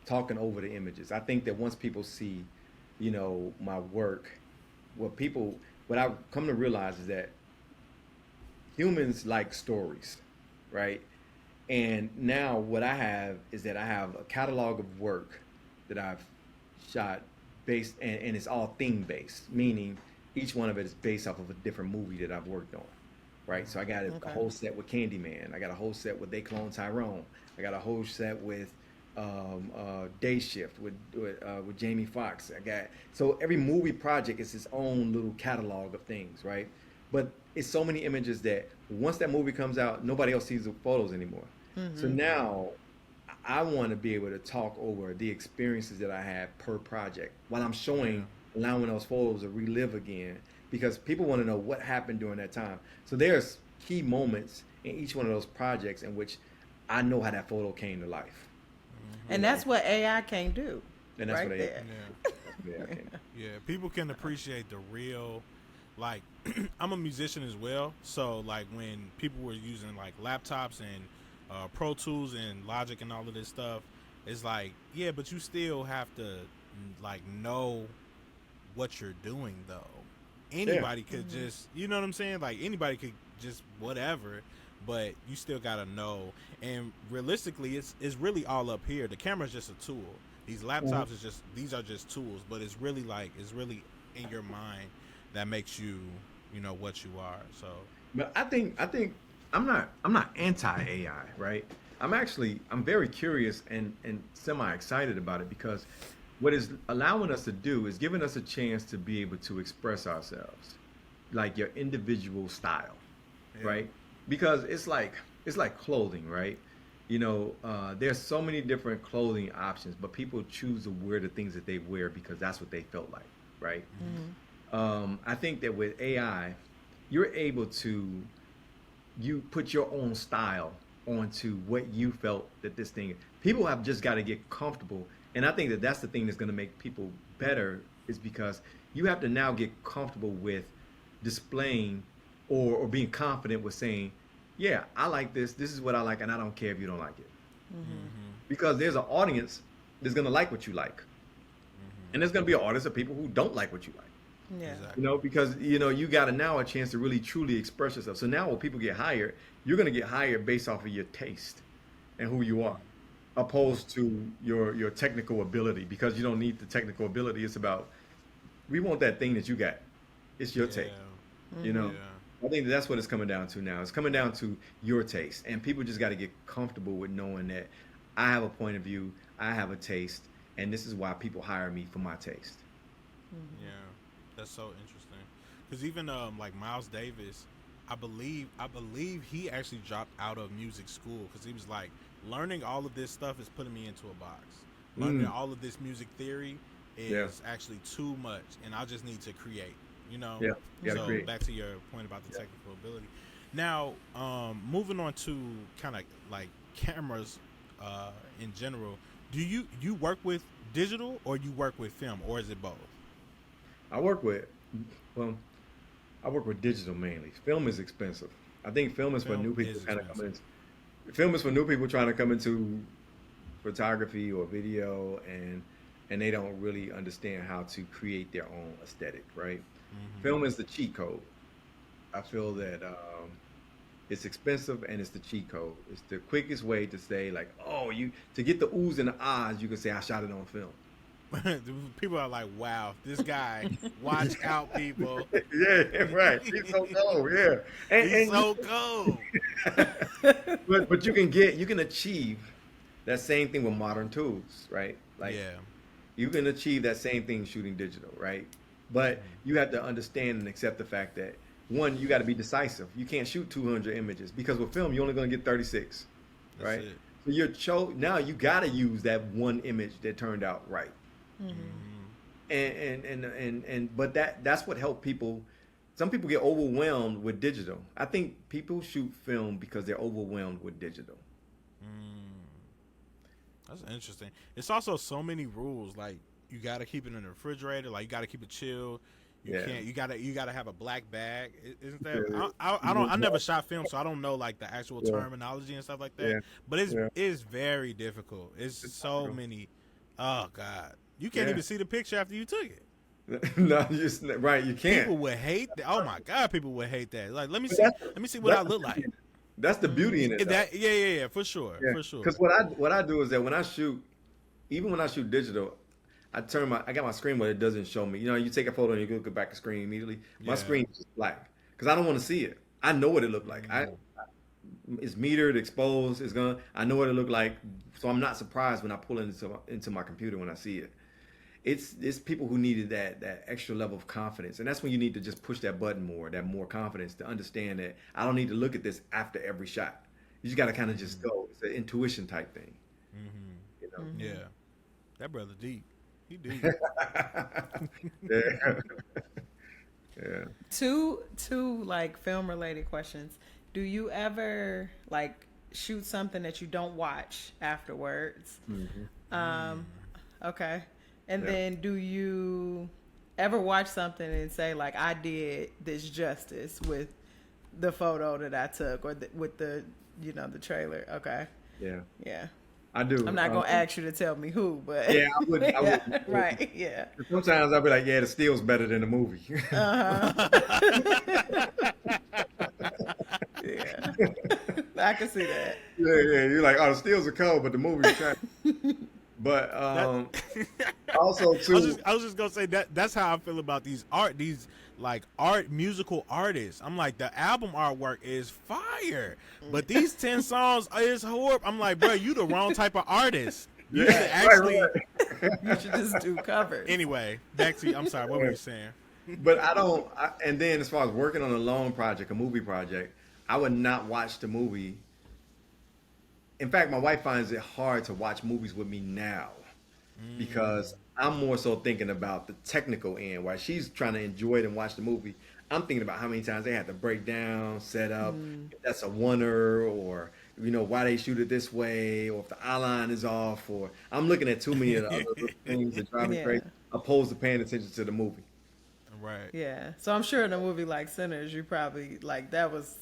talking over the images. I think that once people see, my work, what people what I've come to realize is that humans like stories, right? And now what I have is that I have a catalog of work that I've shot based, and it's all theme based, meaning each one of it is based off of a different movie that I've worked on, right? So I got a Okay. whole set with Candyman. I got a whole set with They Clone Tyrone. I got a whole set with Day Shift with Jamie Foxx. I got so every movie project is its own little catalog of things, right? But it's so many images that once that movie comes out, nobody else sees the photos anymore. So Mm-hmm. now I want to be able to talk over the experiences that I had per project while I'm Yeah. showing, allowing those photos to relive again because people want to know what happened during that time. So there's key moments in each one of those projects in which I know how that photo came to life, you And know, that's what AI can't do, and that's what right they, there. Yeah. that's what they came. Yeah. People can appreciate the real, like, I'm a musician as well. So, like, when people were using, like, laptops and Pro Tools and Logic and all of this stuff, it's like, yeah, but you still have to, like, know what you're doing, though. Yeah, Anybody could just, you know what I'm saying? Like, anybody could just whatever, but you still got to know. And realistically, it's really all up here. The camera's just a tool. These mhm. laptops is just, these are just tools, but it's really like, it's really in your mind that makes you, what you are. So, But I think I'm not anti AI, right? I'm very curious and semi excited about it because what is allowing us to do is giving us a chance to be able to express ourselves, like your individual style, yeah. right? Because it's like clothing, right? There's so many different clothing options, but people choose to wear the things that they wear because that's what they felt like, right? Hmm. I think that with AI, you're able to you put your own style onto what you felt that this thing. People have just got to get comfortable, and I think that that's the thing that's going to make people better is because you have to now get comfortable with displaying or being confident with saying, yeah, I like this. This is what I like, and I don't care if you don't like it Hmm. because there's an audience that's going to like what you like, Hmm. and there's going to be an audience of people who don't like what you like. Yeah. Exactly. Because you got to now a chance to really truly express yourself. So now when people get hired, you're going to get hired based off of your taste and who you are, opposed to your technical ability. Because you don't need the technical ability. It's about we want that thing that you got. It's your taste. Yeah. You know, Yeah. I think that's what it's coming down to now. It's coming down to your taste, and people just got to get comfortable with knowing that I have a point of view, I have a taste, and this is why people hire me for my taste. Yeah, that's so interesting. Because even like Miles Davis, I believe he actually dropped out of music school because he was like, learning all of this stuff is putting me into a box. Learning Mm, all of this music theory yeah, is actually too much, and I just need to create. You know. yeah. You got to So create. back to your point about the Yeah. technical ability. Now, moving on to kind of like cameras, in general. Do you work with digital or you work with film, or is it both? I work with, well, I work with digital mainly. Film is expensive. I think film is for Film new people is kind of coming expensive. into. Film is for new people trying to come into photography or video, and they don't really understand how to create their own aesthetic, right? Hmm. Film is the cheat code. I feel that it's expensive and it's the cheat code. It's the quickest way to say like, oh, you to get the oohs and the ahs. You can say I shot it on film. People are like, "Wow, this guy! Watch out, people! Yeah, right. He's so cold. Yeah, He's and so cold." but you can achieve that same thing with modern tools, right? Like Yeah. you can achieve that same thing shooting digital, right? But you have to understand and accept the fact that one, you got to be decisive. You can't shoot 200 images because with film you're only going to get 36, That's right? it. So now you got to use that one image that turned out right. Hmm. And but that's what helped people. Some people get overwhelmed with digital. I think people shoot film because they're overwhelmed with digital. That's interesting. It's also so many rules. Like you got to keep it in the refrigerator. Like you got to keep it chilled. You Yeah. can't. You gotta have a black bag. Isn't that? Yeah. I don't. I never shot film, so I don't know like the actual Yeah. terminology and stuff like that. Yeah. But Yeah. it's very difficult. It's It's so difficult. many. Oh God, you can't Yeah. even see the picture after you took it. No, you just right. You can't. People would hate that. Oh my God, people would hate that. Like, let me But see. Let me see what I that's the look beauty like. in it. That's the beauty in it, though. That yeah, for sure, Yeah. for sure. Because what I do is that when I shoot, even when I shoot digital, I got my screen where it doesn't show me. You know, you take a photo and you go back to screen immediately. My Yeah. screen is just black because I don't want to see it. I know what it looked like. It's metered, exposed. It's gonna. I know what it looked like, so I'm not surprised when I pull it into my computer when I see it. It's people who needed that extra level of confidence, and that's when you need to just push that button more, that more confidence to understand that I don't need to look at this after every shot. You just got to kind of just go. It's an intuition type thing, you know. Yeah, that brother deep. He deep. Yeah. Yeah. Two like film related questions. Do you ever like shoot something that you don't watch afterwards? Okay. And Yeah. then do you ever watch something and say like I did this justice with the photo that I took or with the the trailer? Okay. Yeah. Yeah. I do. I'm not gonna ask you to tell me who, but Yeah, I would. I yeah, would. right, yeah. Sometimes I'll be like, yeah, the still's better than the movie. Yeah. I can see that. Yeah. You're like, oh, the stills are cold, but the movie's trash. But also too, I was just gonna say that's how I feel about these musical artists. I'm like the album artwork is fire, but these 10 songs is horrible. I'm like, bro, you the wrong type of artist. You should actually. right. You should just do covers. Anyway, back to you. I'm sorry. What were you saying? But I don't. And then as far as working on a long project, a movie project, I would not watch the movie. In fact, my wife finds it hard to watch movies with me now because I'm more so thinking about the technical end. While she's trying to enjoy it and watch the movie, I'm thinking about how many times they had to break down, set up, if that's a oneer, or why they shoot it this way, or if the eye line is off, or I'm looking at too many of the other little things that drive me Yeah. crazy, opposed to paying attention to the movie. Right. Yeah. So I'm sure in a movie like Sinners, you probably like that was.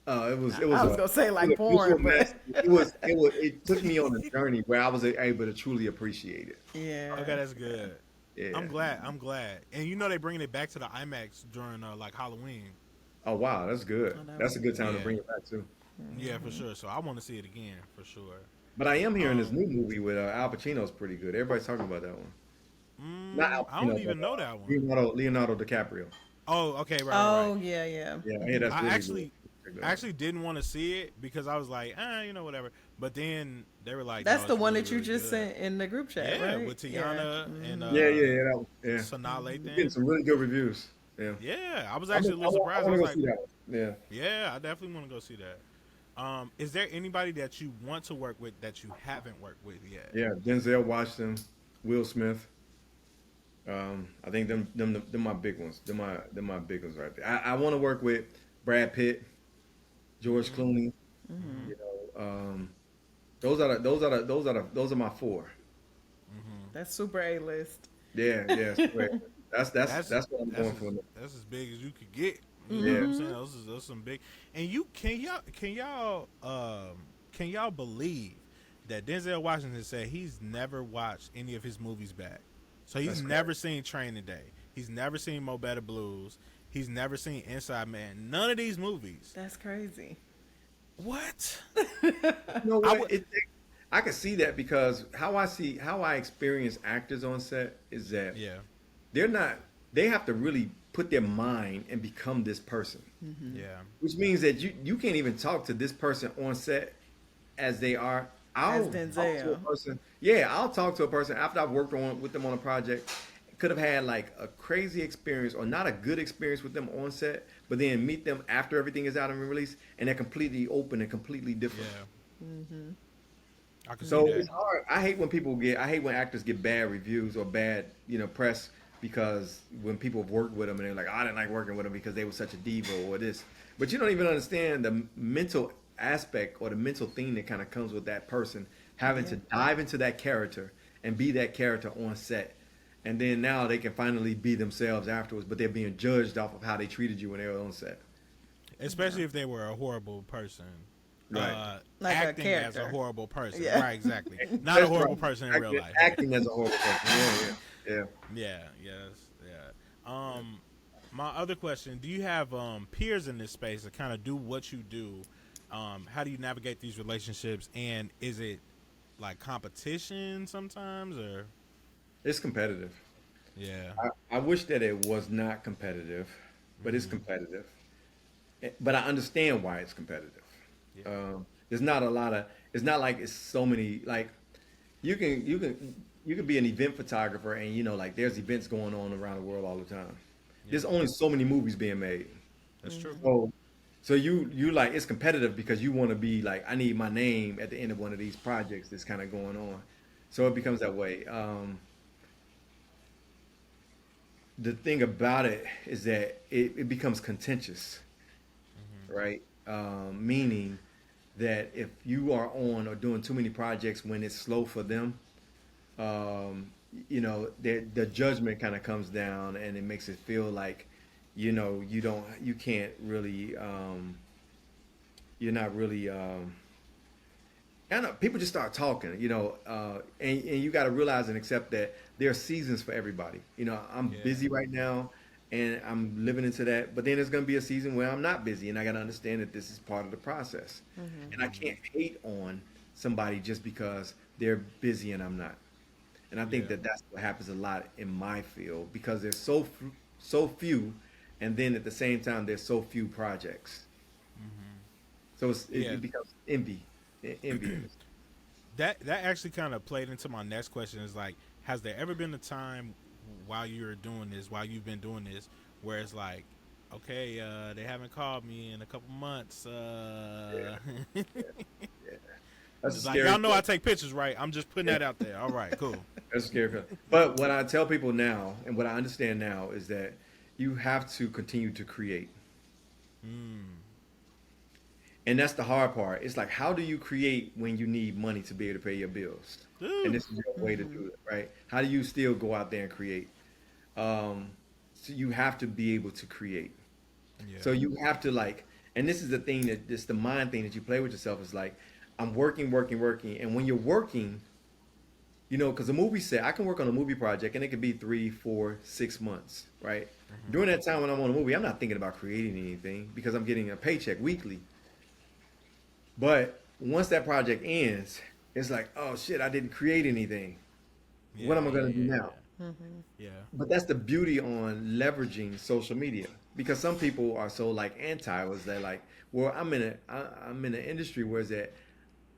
It was. I was gonna say like porn, but It took me on a journey where I was able to truly appreciate it. yeah. Okay, that's good. Yeah. I'm glad. And they bringing it back to the IMAX during like Halloween. Oh wow, that's good. Oh, that That's a good time to Yeah. bring it back too. Yeah, for sure. So I want to see it again for sure. But I am hearing this new movie with Al Pacino's pretty good. Everybody's talking about that one. Not Al I don't Pacino, even but, know that one. Leonardo DiCaprio. Oh, okay, right. Oh right. yeah. Yeah, I hear that's I really actually good. I actually didn't want to see it because I was like, whatever. But then they were like, That's no, the it's one really, that you really just good. sent in the group chat, Yeah, right? with Tiana and Yeah. Sanaa Getting Lathan. some really good reviews. Yeah. Yeah, I was actually a little I surprised. I want was to go like, see that one. Yeah. yeah, I definitely want to go see that. Is there anybody that you want to work with that you haven't worked with yet? Yeah. Denzel Washington, Will Smith. I think them my big ones. Them my big ones right there. I want to work with Brad Pitt, George Clooney. Those are my four. That's super A list. Yeah. That's what I'm going for. That's as big as you could get. You Yeah. know what I'm saying? Those some big. And you can y'all believe that Denzel Washington said he's never watched any of his movies back. So he's That's never seen Training Day. He's never seen Mo Better Blues. He's never seen Inside Man. None of these movies. That's crazy. What? You know what? I can see that because how I experience actors on set is that Yeah. they have to really put their mind and become this person. Yeah. Which means that you can't even talk to this person on set as they are. I'll As Denzel. talk to a person. Yeah, I'll talk to a person after I've worked with them on a project. Could have had like a crazy experience or not a good experience with them on set, but then meet them after everything is out and released, and they're completely open and completely different. Yeah. I can So see that. it's hard. I hate when actors get bad reviews or bad, press because when people have worked with them and they're like, I didn't like working with them because they were such a diva or this. But you don't even understand the mental aspect or the mental thing that kind of comes with that person having to dive into that character and be that character on set and then now they can finally be themselves afterwards, but they're being judged off of how they treated you when they were on set. Especially if they were a horrible person. Right. Like a Acting as a character. horrible person. Yeah. Right, exactly. Not a That's horrible right. person in real life. Acting as a horrible person. Yeah, yeah, Yeah, yes, yeah. My other question: do you have peers in this space that kind of do what you do? How do you navigate these relationships? And is it like competition sometimes, or it's competitive. yeah, I wish that it was not competitive, but it's mm-hmm. competitive. But I understand why it's competitive. Yeah, There's not a lot of. It's not like it's so many. Like you can be an event photographer, and like there's events going on around the world all the time. yeah, There's only so many movies being made. that's true. So so you like it's competitive because you want to be like I need my name at the end of one of these projects that's kind of going on. So it becomes that way. The thing about it is that it becomes contentious, right? Meaning that if you are on or doing too many projects when it's slow for them, um, the judgment kind of comes down and it makes it feel like, you can't really, you're not really, I don't know, people just start talking, and you got to realize and accept that there are seasons for everybody. I'm Yeah, busy right now and I'm living into that, but then there's going to be a season where I'm not busy and I got to understand that this is part of the process. And I can't hate on somebody just because they're busy and I'm not. And I think yeah, that that's what happens a lot in my field because there's so few, and then at the same time there's so few projects. So yeah. it becomes envious. That actually kind of played into my next question. Is like, has there ever been a time while you're doing this, while you've been doing this, where it's like, okay, they haven't called me in a couple months. Yeah, yeah. That's a It's like scary y'all know I feeling. take pictures, right? I'm just putting Yeah, that out there. All right, cool. that's a scary feeling. But what I tell people now, and what I understand now, is that you have to continue to create. Mm. And that's the hard part. It's like, how do you create when you need money to be able to pay your bills? And Ooh. this is your way to do it, right? How do you still go out there and create? Um, so you have to be able to create. Yeah. So you have to like, and this is the thing that this the mind thing that you play with yourself is like, I'm working, working, working, and when you're working, because a movie set, I can work on a movie project and it could be 3, 4, 6 months, right? During that time when I'm on a movie, I'm not thinking about creating anything because I'm getting a paycheck weekly. But once that project ends, it's like, oh shit, I didn't create anything. What Yeah. am I Yeah. gonna do Yeah. now? Yeah. But that's the beauty on leveraging social media because some people are so like anti was they're like, well, I'm in an industry where it's that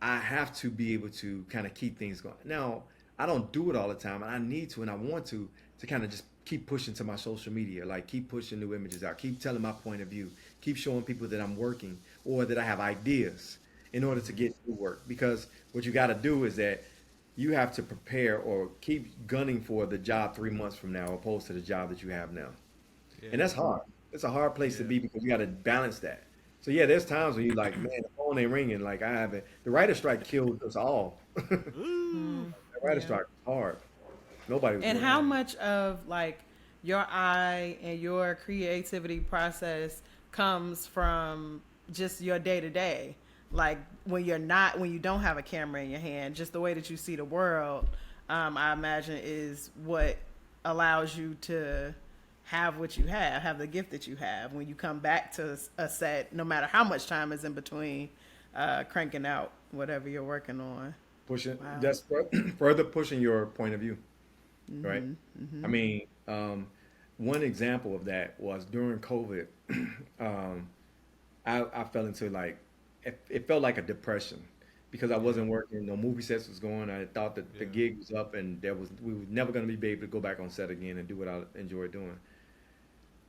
I have to be able to kind of keep things going. Now, I don't do it all the time, and I need to, and I want to kind of just keep pushing to my social media, like keep pushing new images out, keep telling my point of view, keep showing people that I'm working or that I have ideas in order to get new work. Because what you got to do is that you have to prepare or keep gunning for the job 3 months from now, opposed to the job that you have now, and Yeah. that's hard. It's a hard place to Yeah. be because you got to balance that. So yeah, there's times when you like, man, the phone ain't ringing. Like I haven't. The writer strike killed us all. The Ooh. writer Yeah. strike was hard. Nobody was And doing how it. Man. much of like your eye and your creativity process comes from just your day to day? Like when you don't have a camera in your hand, just the way that you see the world, I imagine is what allows you to have what you have the gift that you have when you come back to a set, no matter how much time is in between, cranking out whatever you're working on. Pushing Wow. that's further pushing your point of view, right? I mean, one example of that was during COVID. um, I fell into like it felt like a depression because I Yeah. wasn't working. No movie sets was going. I thought that the Yeah. gig was up and we were never going to be able to go back on set again and do what I enjoyed doing.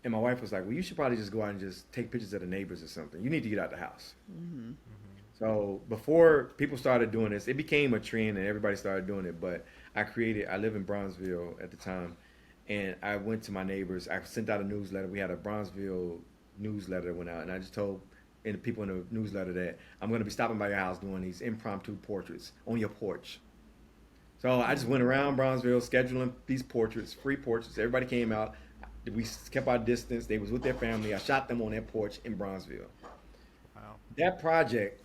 And my wife was like, "Well, you should probably just go out and just take pictures of the neighbors or something. You need to get out the house." So before people started doing this, it became a trend and everybody started doing it. But I live in Bronzeville at the time, and I went to my neighbors. I sent out a newsletter. We had a Bronzeville newsletter that went out, and I just told the people in the newsletter that I'm going to be stopping by your house doing these impromptu portraits on your porch. So I just went around Bronzeville scheduling these portraits, free portraits. Everybody came out. We kept our distance. They was with their family. I shot them on their porch in Bronzeville. Wow. That project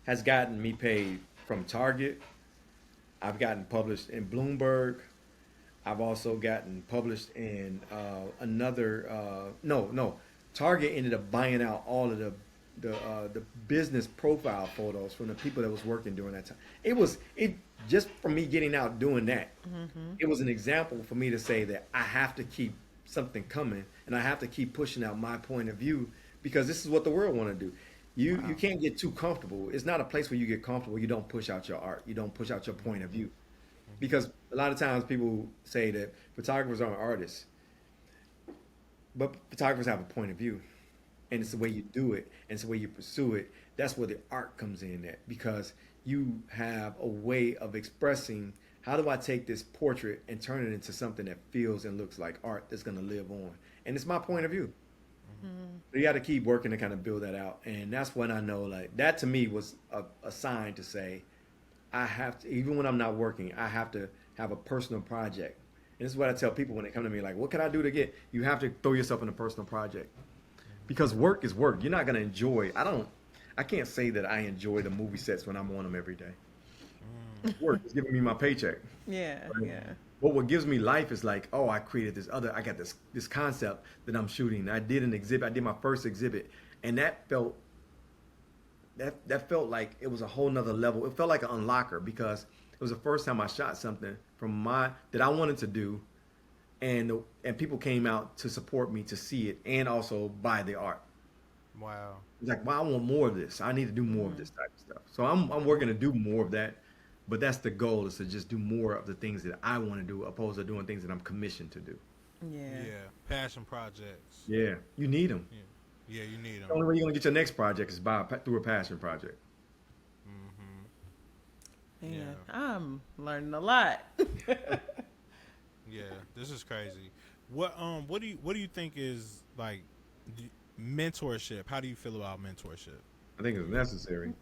has gotten me paid from Target. I've gotten published in Bloomberg. I've also gotten published in another. No. Target ended up buying out all of the business profile photos from the people that was working during that time. It just from me getting out doing that. It was an example for me to say that I have to keep something coming and I have to keep pushing out my point of view because this is what the world want to do. You can't get too comfortable. It's not a place where you get comfortable. You don't push out your art. You don't push out your point of view. Because a lot of times people say that photographers aren't artists, but photographers have a point of view, and it's the way you do it, and it's the way you pursue it. That's where the art comes in at, because you have a way of expressing how do I take this portrait and turn it into something that feels and looks like art that's going to live on, and it's my point of view. So you got to keep working to kind of build that out, and that's when I know like that to me was a sign to say I have to, even when I'm not working, I have to have a personal project. And this is what I tell people when they come to me, like, what can I do to get? You have to throw yourself in a personal project. Because work is work. You're not going to enjoy, I can't say that I enjoy the movie sets when I'm on them every day. Work is giving me my paycheck. Yeah, Right? yeah. But what gives me life is like, oh, I created I got this concept that I'm shooting. I did an exhibit. I did my first exhibit. And that felt like it was a whole nother level. It felt like an unlocker because it was the first time I shot something that I wanted to do, and people came out to support me to see it and also buy the art. Wow. It's like, well, I want more of this. I need to do more of this type of stuff. So I'm working to do more of that, but that's the goal, is to just do more of the things that I want to do, opposed to doing things that I'm commissioned to do. Yeah. Yeah. Passion projects. Yeah, you need them. Yeah. Yeah, you need them. The only way you're gonna get your next project is through a passion project. Mm-hmm. Man, Yeah. I'm learning a lot. Yeah, this is crazy. What do you think is like mentorship? How do you feel about mentorship? I think it's necessary.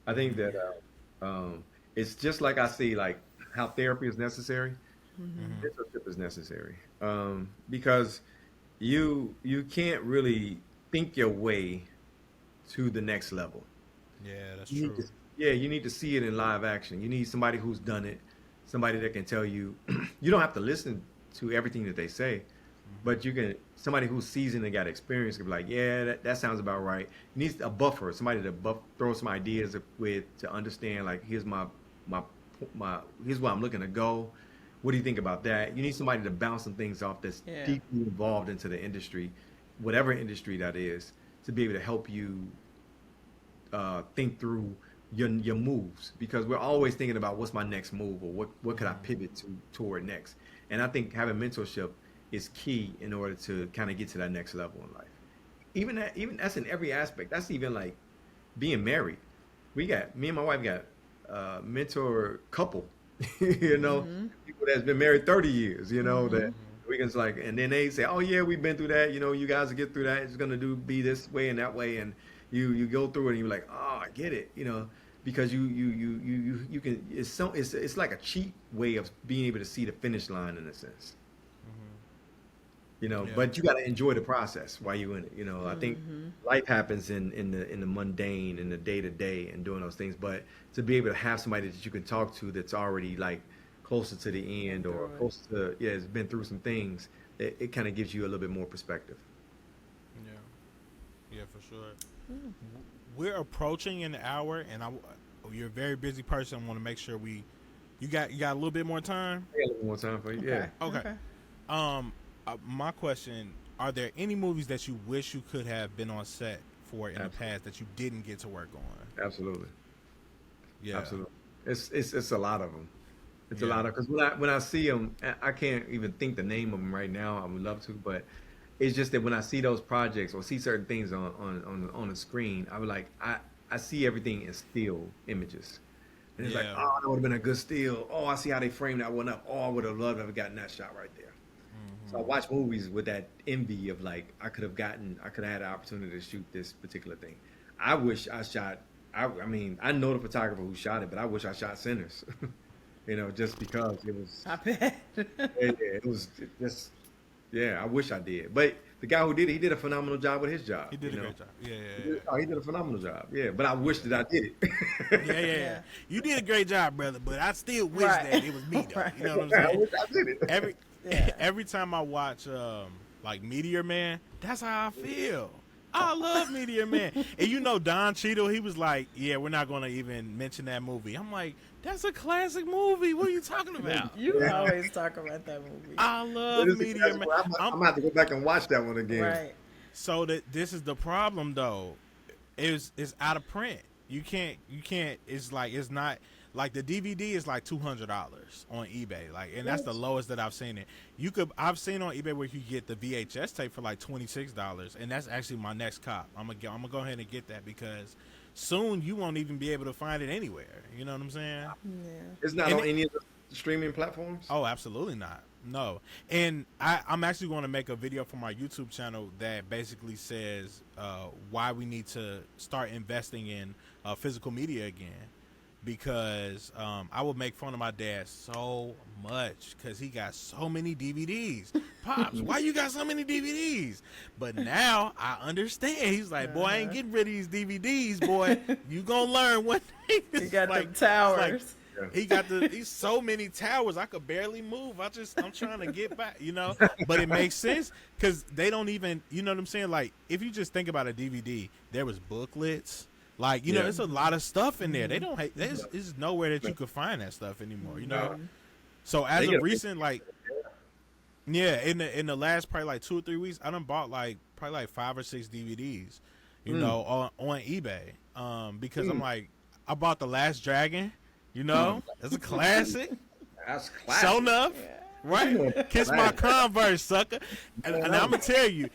I think that it's just like I see like how therapy is necessary. Mm-hmm. Mentorship is necessary because you can't really think your way to the next level. Yeah, that's You need true. you need to see it in live action. You need somebody who's done it, somebody that can tell you. You don't have to listen to everything that they say, but you can. Somebody who's seasoned and got experience can be like, yeah, that sounds about right. You need a buffer, somebody to throw some ideas with to understand. Like, here's my here's where I'm looking to go. What do you think about that? You need somebody to bounce some things off that's Yeah. deeply involved into the industry, whatever industry that is, to be able to help you think through your moves, because we're always thinking about what's my next move, or what could I pivot toward next. And I think having mentorship is key in order to kind of get to that next level in life. Even that's in every aspect. That's even like being married. Me and my wife got mentor couple, people that's been married 30 years, that we can like, and then they say, oh yeah, we've been through that, you guys will get through that. It's going to be this way and that way. And you go through it and you're like, oh, I get it, because you can, it's like a cheap way of being able to see the finish line in a sense. Yeah. But you got to enjoy the process while you're in it. I think life happens in the mundane, in the day to day, and doing those things. But to be able to have somebody that you can talk to that's already like closer to the end, or closer to, has been through some things, it kind of gives you a little bit more perspective. Yeah, for sure. We're approaching an hour, and you're a very busy person. I want to make sure you got a little bit more time. I got a little more time for you. Yeah. Okay. My question: are there any movies that you wish you could have been on set for in the past that you didn't get to work on? Absolutely. Yeah. Absolutely. It's a lot of them. It's a Yeah. lot of, because when I see them, I can't even think the name of them right now. I would love to, but it's just that when I see those projects or see certain things on the screen, I would like I see everything in still images, and it's like, Yeah. oh, that would have been a good still. Oh, I see how they framed that one up. Oh, I would have loved to have gotten that shot right there. So I watch movies with that envy of like, I could have had the opportunity to shoot this particular thing. I wish I shot I mean, I know the photographer who shot it, but I wish I shot Sinners. You know, just because it was, I bet. it was just, yeah, I wish I did. But the guy who did it, he did a phenomenal job with his job. He did You a know, great job. Yeah, he yeah, did, oh, he did a phenomenal job. Yeah, but I wish that I did yeah. Yeah, it. yeah, yeah. Yeah. You did a great job, brother, but I still wish that Right. it was me though. Right. You know what I'm I saying? wish I did it. Every Yeah. every time I watch like Meteor Man, that's how I feel. I love Meteor Man. And you know Don Cheadle, he was like, yeah, we're not gonna even mention that movie. I'm like, that's a classic movie. What are you talking about? You always talk about that movie. I It love is a Meteor classic Man. one. I'm gonna have to go back and watch that one again. Right. So that this is the problem though. It's out of print. You can't it's like it's not like the DVD is like $200 on eBay. Like and that's the lowest that I've seen it. I've seen on eBay where you get the VHS tape for like $26 and that's actually my next cop. I'm gonna go ahead and get that because soon you won't even be able to find it anywhere. You know what I'm saying? Yeah. It's not And on any of the streaming platforms. Oh, absolutely not. No. And I'm actually going to make a video for my YouTube channel that basically says why we need to start investing in physical media again. Because I would make fun of my dad so much because he got so many DVDs. Pops, why you got so many DVDs? But now I understand. He's like, boy, I ain't getting rid of these DVDs, boy. You gonna learn one day. You got like, them towers. he got he's so many towers I could barely move. I'm trying to get back, you know. But it makes sense because they don't even, you know what I'm saying? Like if you just think about a DVD, there was booklets, like you know, there's a lot of stuff in there. They don't there's nowhere that you could find that stuff anymore, you know. So as of recent, like in the last probably like 2 or 3 weeks, I done bought like probably like 5 or 6 DVDs, you know, on eBay, because I'm like I bought The Last Dragon. You know, that's a classic. That's classic. So enough, right? Kiss my Converse, sucker. And I'm gonna tell you,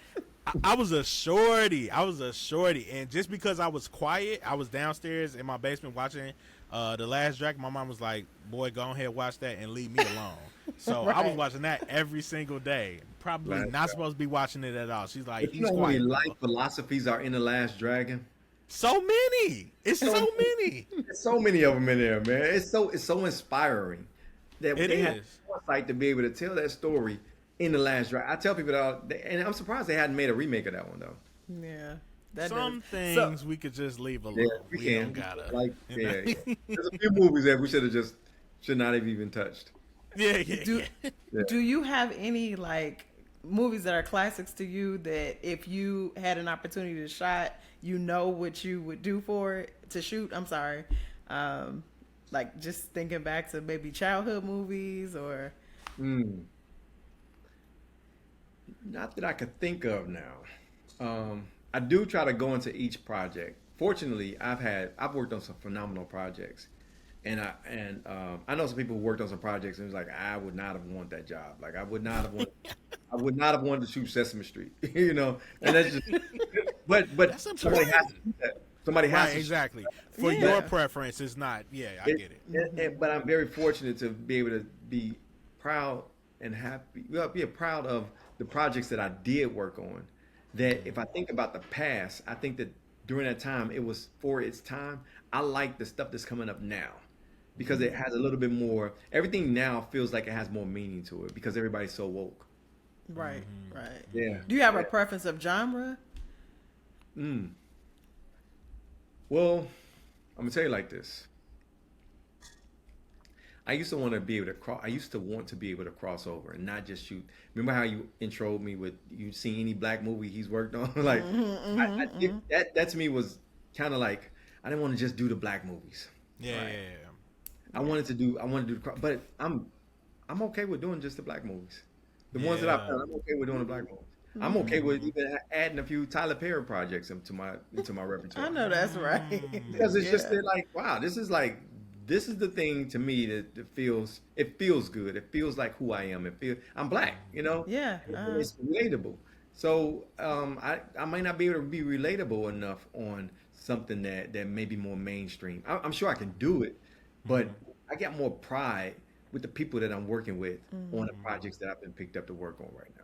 I was a shorty. And just because I was quiet, I was downstairs in my basement watching The Last Dragon. My mom was like, "Boy, go ahead, watch that and leave me alone." So I was watching that every single day. Probably not supposed to be watching it at all. She's like, But "He's you know how many quiet." life philosophies are in The Last Dragon? So many. It's so many. There's so many of them in there, man. It's so inspiring that It they had is. the foresight to be able to tell that story in The Last Dragon. I tell people that, and I'm surprised they hadn't made a remake of that one though. Yeah. That Some does- things we could just leave alone. Yeah, we don't can. gotta. Like, you know? yeah. There's a few movies that we should not have even touched. Yeah. Do you have any like movies that are classics to you that if you had an opportunity to shot, you know what you would do for it to shoot? I'm sorry. Like just thinking back to maybe childhood movies or Not that I could think of now. I do try to go into each project. Fortunately, I've worked on some phenomenal projects, and I know some people who worked on some projects and it was like I would not have wanted that job. Like I would not have wanted to shoot Sesame Street, you know. And that's just, but That's somebody important. has to do that. Somebody has Right, to exactly. For Yeah. your preference, it's not. Yeah, I get it. But I'm very fortunate to be able to be proud and happy. Well, be proud of the projects that I did work on. That if I think about the past, I think that during that time it was for its time. I like the stuff that's coming up now because it has a little bit more. Everything now feels like it has more meaning to it because everybody's so woke. right. Yeah. Do you have a preference of genre? Well, I'm gonna tell you like this. I used to want to be able to cross. I used to want to be able to cross over and not just shoot. Remember how you introed me with you see any black movie he's worked on? Like that to me was kind of like I didn't want to just do the black movies. Yeah. I wanted to do but I'm okay with doing just the black movies. The ones that I've done, I'm okay with doing the black movies. I'm okay with even adding a few Tyler Perry projects into my repertoire. I know that's right. Because it's just that, like, wow, this is the thing to me that feels good. It feels like who I am. I'm black, you know. Yeah. It's relatable. So I might not be able to be relatable enough on something that may be more mainstream. I'm sure I can do it, but I get more pride with the people that I'm working with on the projects that I've been picked up to work on right now.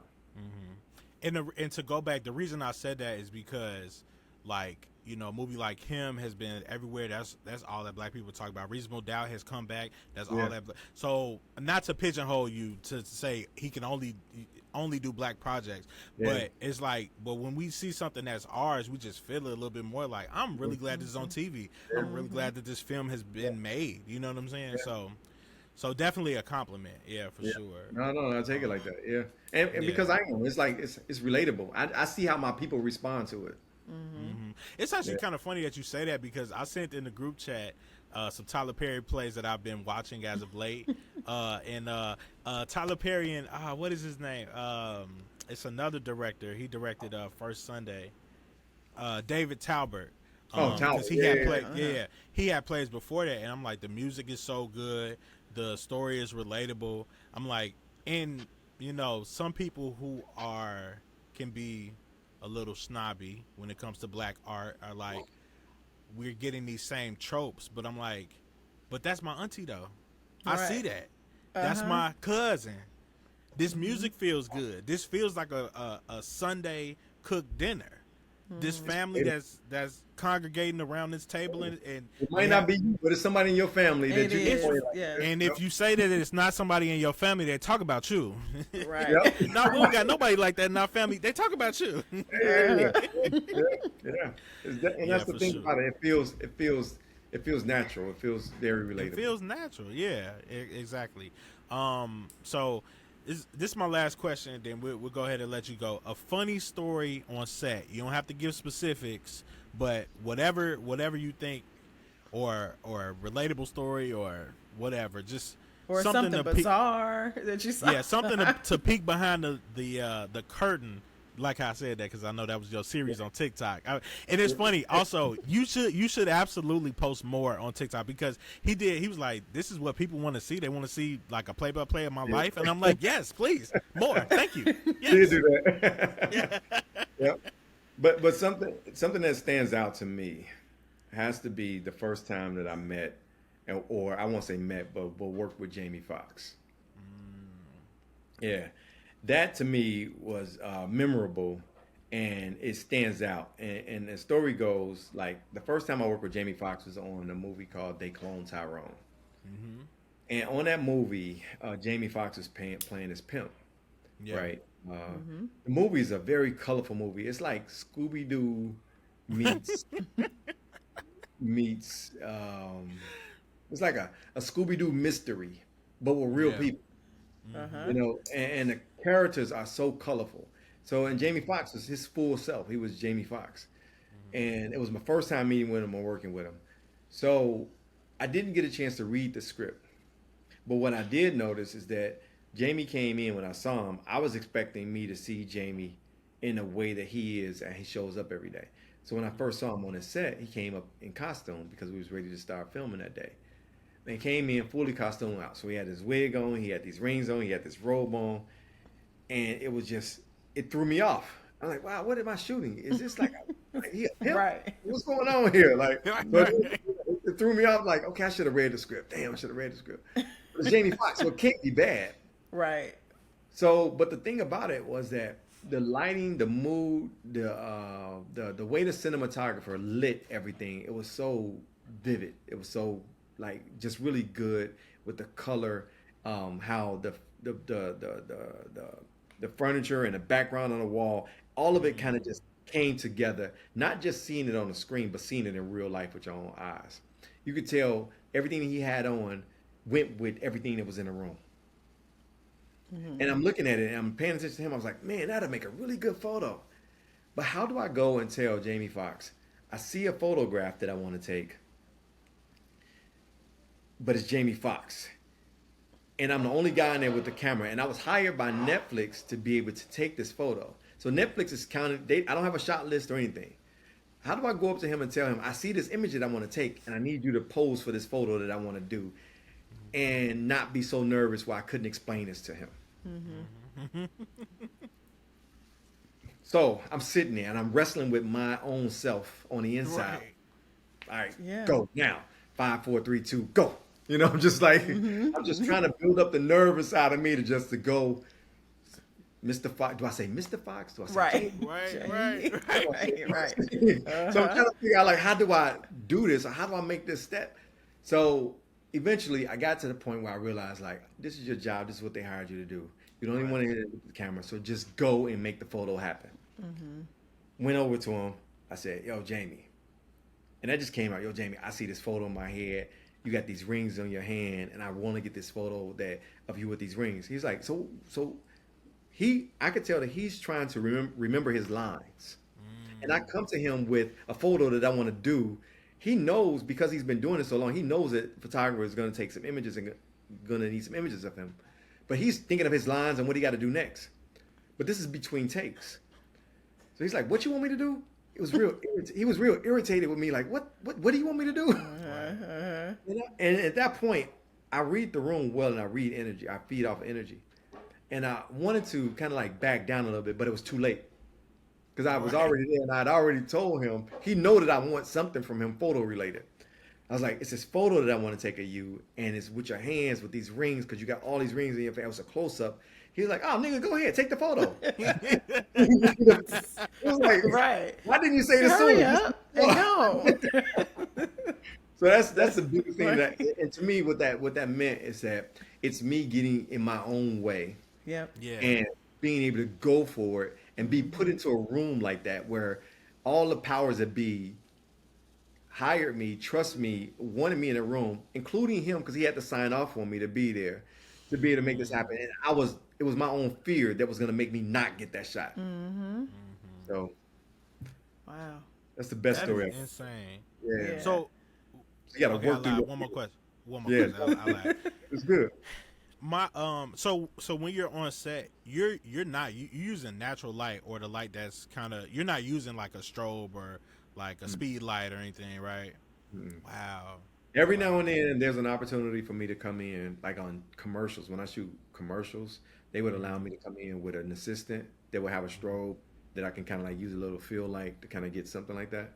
And to go back, the reason I said that is because, like, you know, a movie like him has been everywhere. That's all that black people talk about. Reasonable Doubt has come back. That's all Yeah. that. So not to pigeonhole you to say he can only do black projects, Yeah. but it's like, but when we see something that's ours, we just feel it a little bit more. Like, I'm really glad this is on TV. I'm really glad that this film has been made. You know what I'm saying? So definitely a compliment. Yeah, for Yeah. sure. No, I take it like that. Yeah. And Yeah. because I am, it's like it's relatable. I see how my people respond to it. It's actually Yeah. kind of funny that you say that because I sent in the group chat some Tyler Perry plays that I've been watching as of late. And Tyler Perry and what is his name? It's another director. He directed First Sunday. David Talbert. Oh, Because Talbot. he Yeah, had yeah, played, he had plays before that, and I'm like, the music is so good, the story is relatable. I'm like, and you know, some people who can be a little snobby when it comes to black art are like, we're getting these same tropes, but I'm like, but that's my auntie though. I see Right. that. That's my cousin. This music feels good. This feels like a Sunday cooked dinner. This family that's congregating around this table and It they might have, not be you, but it's somebody in your family that It you can is. play like Yeah. this. and Yep. if you say that it's not somebody in your family, they talk about you. Right. Yep. No, we don't got nobody like that in our family. They talk about you. Yeah, yeah, yeah. And Yeah, that's the for thing sure. about it. It feels natural. It feels very relatable. It feels natural. Yeah, exactly. So this is my last question. Then we'll go ahead and let you go. A funny story on set. You don't have to give specifics, but whatever you think, or a relatable story or whatever, just Or something something to peek, bizarre that you saw. yeah, something to peek behind the curtain. Like I said that because I know that was your series on TikTok, and it's funny. Also, you should absolutely post more on TikTok because he was like, this is what people want to see. They want to see like a play-by-play of my life, and I'm like, yes, please, more. Thank you. Did Yes. do that. Yep. But something that stands out to me has to be the first time that I met, or I won't say met, but worked with Jamie Foxx. Yeah, that to me was memorable, and it stands out. And the story goes like the first time I worked with Jamie Foxx was on a movie called They Clone Tyrone, and on that movie, Jamie Foxx is playing his pimp, Yeah. right? The movie is a very colorful movie. It's like Scooby Doo meets meets. It's like a Scooby Doo mystery, but with real Yeah. people. Uh-huh. You know, and the characters are so colorful. So, and Jamie Foxx was his full self. He was Jamie Foxx, and it was my first time meeting with him or working with him. So, I didn't get a chance to read the script, but what I did notice is that Jamie came in when I saw him. I was expecting me to see Jamie in the way that he is, and he shows up every day. So when I first saw him on his set, he came up in costume because we was ready to start filming that day. And came in fully costume out. So he had his wig on, he had these rings on, he had this robe on, and it was just it threw me off. I'm like, wow, what am I shooting? Is this like he a pimp? Right. What's going on here? Like, but Right. it threw me off. Like, okay, I should have read the script. Damn, I should have read the script. But it's Jamie Foxx, so it can't be bad. Right. So, but the thing about it was that the lighting, the mood, the way the cinematographer lit everything, it was so vivid. It was so like just really good with the color, how the furniture and the background on the wall, all of it kind of just came together. Not just seeing it on the screen, but seeing it in real life with your own eyes. You could tell everything he had on went with everything that was in the room. And I'm looking at it and I'm paying attention to him. I was like, man, that'll make a really good photo. But how do I go and tell Jamie Foxx, I see a photograph that I want to take, but it's Jamie Foxx. And I'm the only guy in there with the camera. And I was hired by Netflix to be able to take this photo. So Netflix is counting, I don't have a shot list or anything. How do I go up to him and tell him, I see this image that I want to take and I need you to pose for this photo that I want to do and not be so nervous where I couldn't explain this to him? So I'm sitting there and I'm wrestling with my own self on the inside. Right. All right, Yeah. go now. 5, 4, 3, 2, go. You know, I'm just like I'm just trying to build up the nervous side of me to go Mr. Fox. Do I say Mr. Fox? Do I say Right. Right. So I'm trying to figure out like how do I do this or how do I make this step? So eventually I got to the point where I realized like this is your job, this is what they hired you to do. You don't even want to hit the camera, so just go and make the photo happen. Went over to him. I said, "Yo, Jamie," and that just came out. "Yo, Jamie, I see this photo in my head. You got these rings on your hand, and I want to get this photo of you with these rings." He's like, "So." I could tell that he's trying to remember his lines, and I come to him with a photo that I want to do. He knows because he's been doing it so long. He knows that photographer is going to take some images and going to need some images of him, but he's thinking of his lines and what he got to do next. But this is between takes. So he's like, "What you want me to do?" It was real. He was real irritated with me. Like, what do you want me to do? And at that point, I read the room well, and I read energy. I feed off energy, and I wanted to kind of like back down a little bit, but it was too late because I was already there, and I'd already told him. He know that I want something from him, photo related. I was like, "It's this photo that I want to take of you, and it's with your hands with these rings because you got all these rings in your face." It was a close up. He was like, "Oh, nigga, go ahead, take the photo." I was like, Right. "Why didn't you say this Hurry sooner?" up and go. So that's the biggest thing that, and to me, what that meant is that it's me getting in my own way Yep. Yeah. and being able to go for it and be put into a room like that where all the powers that be hired me, trust me, wanted me in a room, including him because he had to sign off on me to be there, to be able to make this happen. And it was my own fear that was going to make me not get that shot. So Wow. that's the best That story is ever. insane. Yeah. Yeah. So You got to okay, I work through. lied. One more question. Yeah. I lied. It's good. My so when you're on set, you're not you using natural light or the light that's kind of, you're not using like a strobe or like a speed light or anything, right? Wow. Every now and then, there's an opportunity for me to come in, like on commercials. When I shoot commercials, they would allow me to come in with an assistant that would have a strobe that I can kind of like use a little field light to kind of get something like that.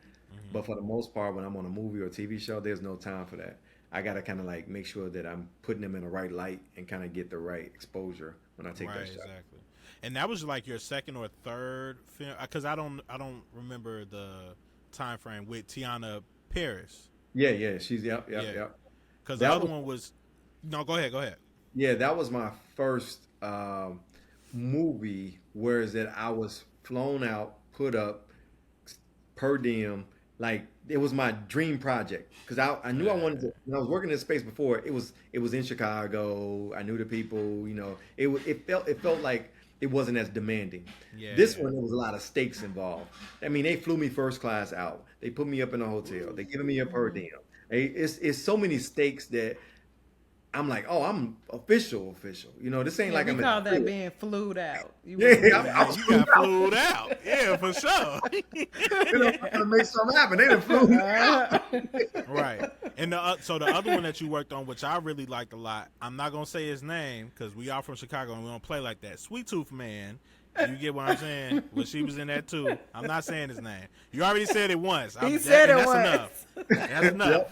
But for the most part, when I'm on a movie or TV show, there's no time for that. I got to kind of like make sure that I'm putting them in the right light and kind of get the right exposure when I take Right, that shot. exactly. And that was like your second or third film, because I don't remember the time frame with Tiana Parrish. Yeah. She's Yeah. yep. Because the That other was one was, no, go ahead. Yeah, that was my first movie. Whereas that I was flown out, put up per diem. Like it was my dream project because I knew I wanted to. When I was working in space before, it was in Chicago. I knew the people. It felt like it wasn't as demanding. Yeah. This one, there was a lot of stakes involved. I mean, they flew me first class out. They put me up in a hotel. They giving me a per diem. It's so many stakes that I'm like, oh, I'm official. This ain't Yeah, like we I'm call at that being flued out. You Yeah, was flued I'm out. You got flued out. Yeah, for sure. I'm gonna make something happen. They done flew me out. Right. And so the other one that you worked on, which I really liked a lot, I'm not gonna say his name because we are from Chicago and we don't play like that. Sweet Tooth Man. You get what I'm saying? Well, she was in that too. I'm not saying his name. You already said it once. He said it that's once. enough. That's enough.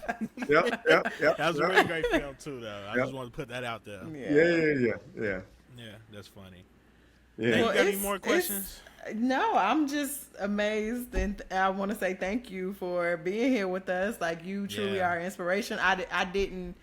Yep. That was a really great film too, though. I just wanted to put that out there. Yeah. Yeah, that's funny. Yeah. Hey, you Well, got any more questions? No, I'm just amazed, and I want to say thank you for being here with us. Like, you truly Yeah. are inspiration. I didn't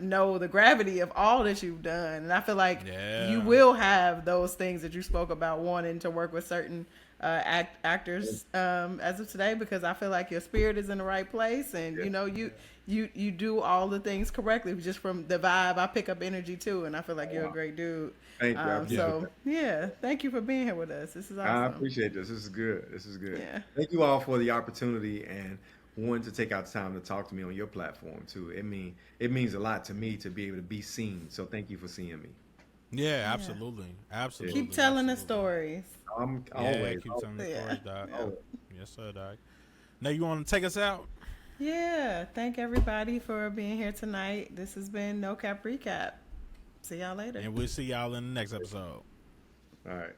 know the gravity of all that you've done, and I feel like you will have those things that you spoke about, wanting to work with certain actors as of today, because I feel like your spirit is in the right place, and you do all the things correctly. Just from the vibe, I pick up energy too, and I feel like you're a great dude. Thank you. I appreciate that. Thank you for being here with us. This is awesome. I appreciate this. This is good. Yeah. Thank you all for the opportunity and wanting to take out time to talk to me on your platform too. It means a lot to me to be able to be seen. So thank you for seeing me. Yeah, absolutely. Keep telling the stories. I'm Yeah, always. keep telling the stories, Doc. Always. Yes, sir, Doc. Now you want to take us out? Yeah. Thank everybody for being here tonight. This has been No Cap Recap. See y'all later. And we'll see y'all in the next episode. All right.